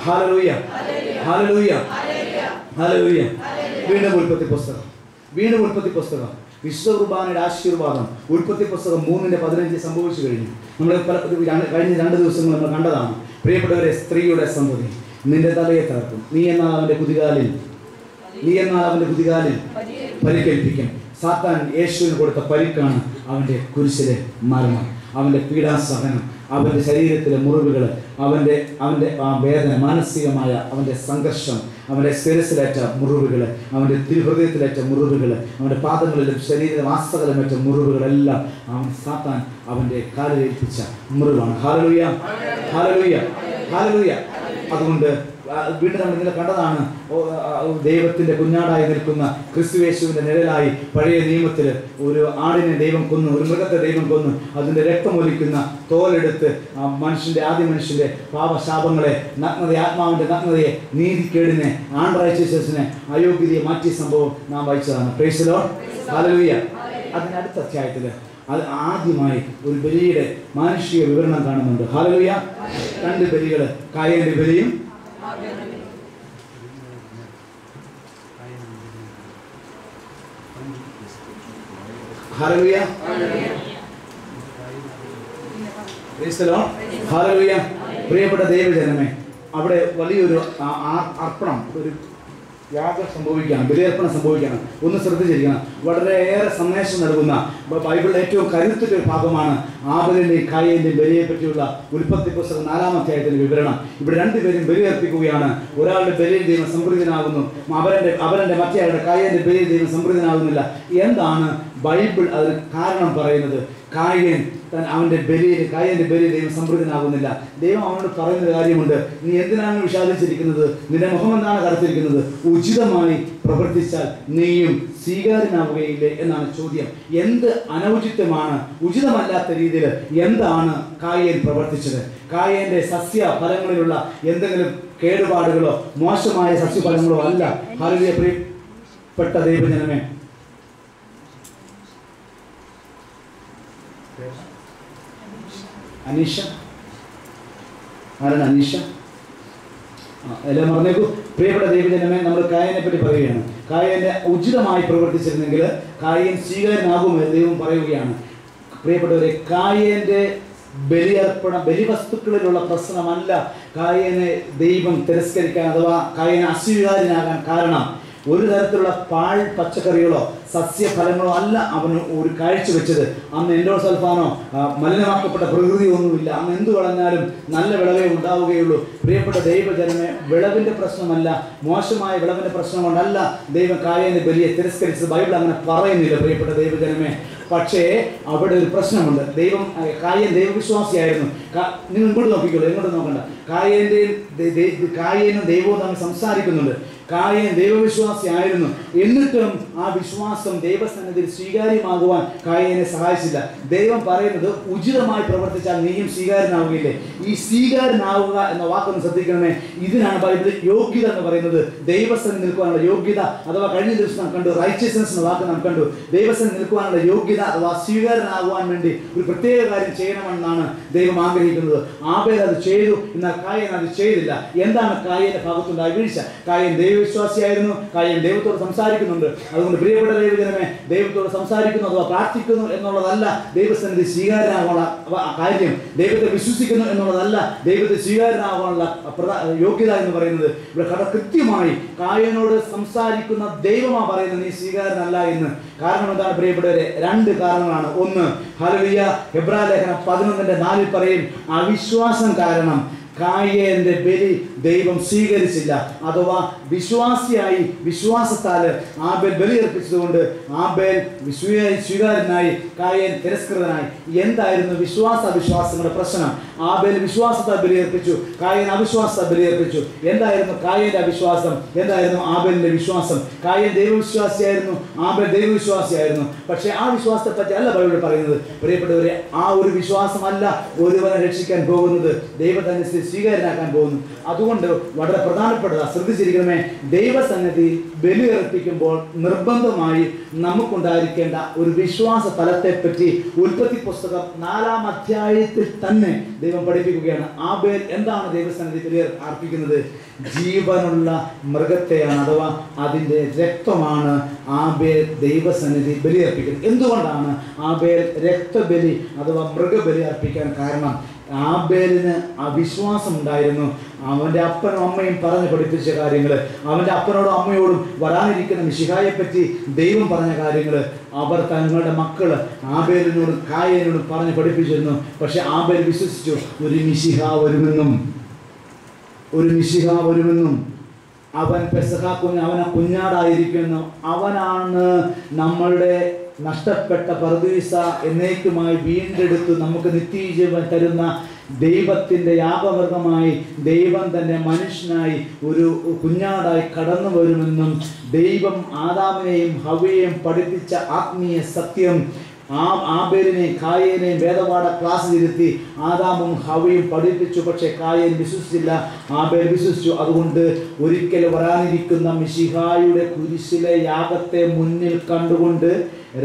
ഹല്ലേലൂയ, ഹല്ലേലൂയ, ഹല്ലേലൂയ. വീണ്ടും ഉൽപ്പത്തി പുസ്തകം വിശുദ്ധ കുർബാനയുടെ ആശീർവാദം. ഉൽപ്പത്തി പുസ്തകം 3:15 സംഭവിച്ചു കഴിഞ്ഞു. നമ്മൾ കഴിഞ്ഞ 2 ദിവസങ്ങൾ നമ്മൾ കണ്ടതാണ്. പ്രിയപ്പെട്ടവരെ, സ്ത്രീയുടെ സന്തതി നിന്റെ തലയെ തകർക്കും, നീ എന്നാൽ അവന്റെ കുതികാലിൽ പരിക്കേൽപ്പിക്കും. സാത്താൻ യേശുവിന് കൊടുത്ത പരിക്കാണ് അവന്റെ കുരിശിലെ മരണം, അവന്റെ പീഡാസഹനം, അവൻ്റെ ശരീരത്തിലെ മുറിവുകൾ, അവൻ്റെ വേദന, മാനസികമായ അവൻ്റെ സംഘർഷം, അവൻ്റെ ശിരസിലേറ്റ മുറിവുകൾ, അവൻ്റെ തിരുഹൃദയത്തിലേറ്റ മുറിവുകൾ, അവൻ്റെ പാദങ്ങളിലും ശരീരവാസ്തകളിലുമേറ്റ മുറിവുകളെല്ലാം അവൻ സാത്താൻ അവൻ്റെ കാലിലേൽപ്പിച്ച മുറിവാണ്. ഹല്ലേലൂയ, ഹല്ലേലൂയ, ഹല്ലേലൂയ. അതുകൊണ്ട് വീണ്ടും നമ്മൾ ഇന്നലെ കണ്ടതാണ്, ദൈവത്തിൻ്റെ കുഞ്ഞാടായി നിൽക്കുന്ന ക്രിസ്തുയേശുവിൻ്റെ നിഴലായി പഴയ നിയമത്തിൽ ഒരു ആടിനെ ദൈവം കൊന്നു, ഒരു മൃഗത്തെ ദൈവം കൊന്നു, അതിൻ്റെ രക്തമൊലിക്കുന്ന തോലെടുത്ത് ആദ്യ മനുഷ്യൻ്റെ പാപശാപങ്ങളെ, നഗ്നതയെ, ആത്മാവിൻ്റെ നഗ്നതയെ, നീതിക്കേടിനെ, ആൺറൈച്ചസിനെ, അയോഗ്യതയെ മാറ്റിയ സംഭവം നാം വായിച്ചതാണ്. പ്രൈസ് ദി ലോർഡ്, ഹല്ലേലൂയ. അതിനടുത്ത അധ്യായത്തിൽ അത് ആദ്യമായി ഒരു ബലിയുടെ മാനുഷിക വിവരണം കാണുന്നുണ്ട്. ഹല്ലേലൂയ. 2 ബലികൾ, കായന്റെ ബലിയും ഹല്ലേലൂയ, പ്രൈസ് ദി ലോർഡ്, ഹല്ലേലൂയ. പ്രിയപ്പെട്ട ദൈവജനമേ, അവിടെ വലിയൊരു അർപ്പണം, ഒരു യാഗം സംഭവിക്കുകയാണ്, ബലിയർപ്പണം സംഭവിക്കുകയാണ്. ഒന്ന് ശ്രദ്ധിച്ചിരിക്കണം. വളരെയേറെ സന്ദേശം നൽകുന്ന ബൈബിളിലെ ഏറ്റവും കരുത്തുറ്റൊരു ഭാഗമാണ് ആബേലിന്റെയും കായന്റെയും ബലിയെ പറ്റിയുള്ള ഉൽപ്പത്തി പുസ്തകം 4-ാം അധ്യായത്തിന്റെ വിവരണം. ഇവിടെ 2 പേരും ബലിയർപ്പിക്കുകയാണ്. ഒരാളുടെ ബലിയിൽ ദൈവം സംപ്രീതനാകുന്നു, അവരുടെ മറ്റേയാളുടെ കായന്റെ ബലിയിൽ ദൈവം സംപ്രീതനാകുന്നില്ല. എന്താണ് ബൈബിൾ അതിന് കാരണം പറയുന്നത്? കായന്റെ ബലിയിൽ ദൈവം സംപ്രീതനാകുന്നില്ല. ദൈവം അവനോട് പറയുന്നൊരു കാര്യമുണ്ട്, നീ എന്തിനാണ് വിഷാദിച്ചിരിക്കുന്നത്? നിന്റെ മുഖം എന്താണ് കറുത്തിരിക്കുന്നത്? ഉചിതമായി പ്രവർത്തിച്ചാൽ നീയും സ്വീകാര്യനാവുകയില്ലേ എന്നാണ് ചോദ്യം. എന്ത് അനൗചിത്യമാണ്, ഉചിതമല്ലാത്ത രീതിയിൽ എന്താണ് കായൻ പ്രവർത്തിച്ചത്? കായന്റെ സസ്യഫലങ്ങളിലുള്ള എന്തെങ്കിലും കേടുപാടുകളോ മോശമായ സസ്യഫലങ്ങളോ അല്ല. ഹല്ലേലൂയ. പ്രിയപ്പെട്ട ദൈവജനമേ, അനീഷ, ആരാണ് അനീഷ? എല്ലാം പറഞ്ഞേക്കൂ. പ്രിയപ്പെട്ട ദൈവജനമേ, നമ്മൾ കായനെ പറ്റി പറയുകയാണ്. കായനെ ഉചിതമായി പ്രവർത്തിച്ചിരുന്നെങ്കിൽ കായൻ സ്വീകാര്യനാകുമെന്ന് ദൈവം പറയുകയാണ്. പ്രിയപ്പെട്ടവരെ, കായന്റെ ബലിവസ്തുക്കളിലുള്ള പ്രശ്നമല്ല കായനെ ദൈവം തിരസ്കരിക്കാൻ അഥവാ കായനെ അസ്വീകാര്യനാകാൻ കാരണം. ഒരു തരത്തിലുള്ള പച്ചക്കറികളോ സസ്യഫലങ്ങളോ അല്ല അവന് ഒരു കാഴ്ചവെച്ചത്. അന്ന് എൻഡോസൾഫാനോ മലിനമാക്കപ്പെട്ട പ്രകൃതിയൊന്നുമില്ല. അന്ന് എന്ത് വളർന്നാലും നല്ല വിളവേ ഉണ്ടാവുകയുള്ളൂ. പ്രിയപ്പെട്ട ദൈവജനമേ, വിളവിൻ്റെ പ്രശ്നമല്ല, മോശമായ വിളവിൻ്റെ പ്രശ്നം കൊണ്ടല്ല ദൈവം കായന്റെ ബലിയെ തിരസ്കരിച്ചത്. ബൈബിൾ അങ്ങനെ പറയുന്നില്ല. പ്രിയപ്പെട്ട ദൈവജനമേ, പക്ഷേ അവിടെ ഒരു പ്രശ്നമുണ്ട്. കായൻ ദൈവവിശ്വാസിയായിരുന്നു. നിങ്ങൾ ഇങ്ങോട്ട് നോക്കിക്കോളൂ, എങ്ങോട്ട് നോക്കണ്ട. കായനും ദൈവവും തമ്മിൽ സംസാരിക്കുന്നുണ്ട്. കായൻ ദൈവവിശ്വാസിയായിരുന്നു. എന്നിട്ടും ആ വിശ്വാസം ദൈവസന്നിധിയിൽ സ്വീകാര്യമാകുവാൻ കായനെ സഹായിച്ചില്ല. ദൈവം പറയുന്നത്, ഉചിതമായി പ്രവർത്തിച്ചാൽ നീയും സ്വീകാര്യനാവുകയില്ലേ. ഈ സ്വീകാര്യനാവുക എന്ന വാക്കൊന്ന് ശ്രദ്ധിക്കണമേ. ഇതിനാണ് ബൈബിളിൽ യോഗ്യത എന്ന് പറയുന്നത്. ദൈവസന്നിധി നിൽക്കുവാനുള്ള യോഗ്യത, അഥവാ കഴിഞ്ഞ ദിവസം നാം കണ്ടു റൈച്ചസ്നെസ് എന്ന വാക്ക് നാം കണ്ടു. ദൈവസന്നിധി നിൽക്കുവാനുള്ള യോഗ്യത അഥവാ സ്വീകാര്യനാകുവാൻ വേണ്ടി ഒരു പ്രത്യേക കാര്യം ചെയ്യണമെന്നാണ് ദൈവം ആഗ്രഹിക്കുന്നത്. ആബേൽ അത് ചെയ്തു, എന്നാൽ കായൻ അത് ചെയ്തില്ല. എന്താണ് കായന്റെ ഭാഗത്തുണ്ടായ വീഴ്ച? കായൻ ദൈവവിശ്വാസിയായിരുന്നു. കായൻ ദൈവത്തോട് സംസാരിക്കുന്നുണ്ട്. അതുകൊണ്ട് പ്രിയപ്പെട്ട ദൈവജനമേ, ദൈവത്തോട് സംസാരിക്കുന്നു അഥവാ പ്രാർത്ഥിക്കുന്നു എന്നുള്ളതല്ല ദൈവസന്നിധി സ്വീകാര്യനാകാനുള്ള കാര്യം. ദൈവത്തെ വിശ്വസിക്കുന്നു എന്നുള്ളതല്ല ദൈവത്തെ സ്വീകാര്യനാകാനുള്ള യോഗ്യത എന്ന് പറയുന്നത്. ഇവിടെ കൃത്യമായി കായനോട് സംസാരിക്കുന്ന ദൈവമാ പറയുന്നത് നീ സ്വീകാര്യനല്ല എന്ന്. കാരണം എന്താണ് പ്രിയപ്പെട്ടവരെ? 2 കാരണങ്ങളാണ്. ഒന്ന്, ഹല്ലേലൂയ, ഹെബ്രായ ലേഖനം 11:4 പറയും, അവിശ്വാസം കാരണം കായന്റെ ബലി ദൈവം സ്വീകരിച്ചില്ല. അഥവാ വിശ്വാസിയായി വിശ്വാസത്താൽ ആബേൽ ബലിയർപ്പിച്ചതുകൊണ്ട് ആബേൽ സ്വീകാര്യനായി, കായൻ തിരസ്കൃതനായി. എന്തായിരുന്നു അവിശ്വാസങ്ങളുടെ പ്രശ്നം? ആബേൽ വിശ്വാസത്താൽ ബലിയർപ്പിച്ചു, കായൻ അവിശ്വാസത്താൽ ബലിയർപ്പിച്ചു. എന്തായിരുന്നു കായന്റെ അവിശ്വാസം? എന്തായിരുന്നു ആബേലിന്റെ വിശ്വാസം? കായൻ ദൈവവിശ്വാസിയായിരുന്നു, ആബേൽ ദൈവവിശ്വാസിയായിരുന്നു. പക്ഷേ ആ വിശ്വാസത്തെ പറ്റി അല്ല ബൈബിൾ പറയുന്നത്. പ്രിയപ്പെട്ടവരെ, ആ ഒരു വിശ്വാസമല്ല ഒരുവനെ രക്ഷിക്കാൻ പോകുന്നത്, ദൈവത്തെ സ്വീകാര്യനാക്കാൻ പോകുന്നു. അതുകൊണ്ട് വളരെ പ്രധാനപ്പെട്ടതാ, ശ്രദ്ധിച്ചിരിക്കണമേ. ദൈവസന്നിധി ബലിയർപ്പിക്കുമ്പോൾ നിർബന്ധമായി നമുക്കുണ്ടായിരിക്കേണ്ട ഒരു വിശ്വാസ തലത്തെപ്പറ്റി ഉൽപ്പത്തി പുസ്തകം 4-ാം അധ്യായത്തിൽ തന്നെ ദൈവം പഠിപ്പിക്കുകയാണ്. ആബേൽ എന്താണ് ദൈവസന്നിധി ബലി അർപ്പിക്കുന്നത്? ജീവനുള്ള മൃഗത്തെയാണ്, അഥവാ അതിൻ്റെ രക്തമാണ് ആബേൽ ദൈവസന്നിധി ബലിയർപ്പിക്കുന്നത്. എന്തുകൊണ്ടാണ് ആബേൽ രക്തബലി അഥവാ മൃഗബലി അർപ്പിക്കാൻ കാരണം? ആബേലിന് ആ വിശ്വാസം ഉണ്ടായിരുന്നു. അവൻ്റെ അപ്പനും അമ്മയും പറഞ്ഞ് പഠിപ്പിച്ച കാര്യങ്ങൾ, അവൻ്റെ അപ്പനോടും അമ്മയോടും വരാനിരിക്കുന്ന മിശിഹായെ പറ്റി ദൈവം പറഞ്ഞ കാര്യങ്ങൾ അവർ തങ്ങളുടെ മക്കൾ ആബേലിനോടും കായേനോടും പറഞ്ഞ് പഠിപ്പിച്ചിരുന്നു. പക്ഷെ ആബേൽ വിശ്വസിച്ചു, ഒരു മിശിഹ വരുമെന്നും അവൻ പെസഹ അവനെ കുഞ്ഞാടായിരിക്കുന്നു, അവനാണ് നമ്മളുടെ നഷ്ടപ്പെട്ട പർദീസ എന്നേക്കുമായി വീണ്ടെടുത്ത് നമുക്ക് നിത്യജീവൻ തരുന്ന ദൈവത്തിൻ്റെ യാഗവർഗമായി ദൈവം തന്നെ മനുഷ്യനായി ഒരു കുഞ്ഞാടായി കടന്നു വരുമെന്നും ദൈവം ആദാമിനെയും ഹവ്വയെയും പഠിപ്പിച്ച ആത്മീയ സത്യം ആബേലിനെയും കായേനെയും വേദപാഠ ക്ലാസ്സിലിരുത്തി ആദാമും ഹവ്വയും പഠിപ്പിച്ചു. പക്ഷേ കായേൻ വിശ്വസിച്ചില്ല, ആബേൽ വിശ്വസിച്ചു. അതുകൊണ്ട് ഒരിക്കൽ വരാനിരിക്കുന്ന മിശിഹായുടെ കുരിശിലെ യാഗത്തെ മുന്നിൽ കണ്ടുകൊണ്ട്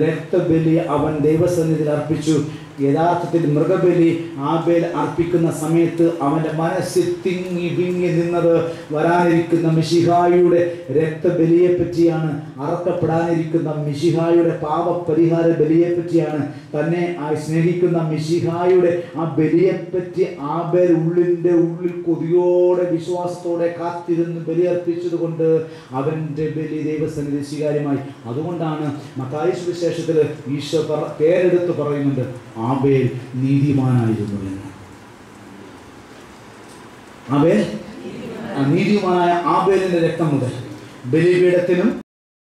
രക്തബലി അവൻ ദൈവസന്നിധിയിൽ അർപ്പിച്ചു. യഥാർത്ഥത്തിൽ മൃഗബലി ആബേൽ അർപ്പിക്കുന്ന സമയത്ത് അവൻ്റെ മനസ്സിൽ തിങ്ങി വിങ്ങി നിന്നത് വരാനിരിക്കുന്ന മിശിഹായുടെ രക്തബലിയെ പറ്റിയാണ്, അറക്കപ്പെടാനിരിക്കുന്ന മിശിഹായുടെ പാപപരിഹാര ബലിയെ പറ്റിയാണ്. തന്നെ സ്നേഹിക്കുന്ന മിശിഹായുടെ ആ ബലിയെപ്പറ്റി ആബേൽ ഉള്ളിൽ കൊതിയോടെ വിശ്വാസത്തോടെ കാത്തിരുന്ന് ബലിയർപ്പിച്ചത് കൊണ്ട് അവൻ്റെ ബലി ദൈവസന്നിധി സ്വീകാര്യമായി. അതുകൊണ്ടാണ് മത്തായി സുവിശേഷത്തിൽ ഈശോ പേരെടുത്ത് പറയുന്നുണ്ട്, ആബേൽ നീതിമാനായിരുന്നു എന്ന്. ആബേൽ നീതിമാനായ ആബേലിന്റെ രക്തം മുതൽ ബലിപീഠത്തിനും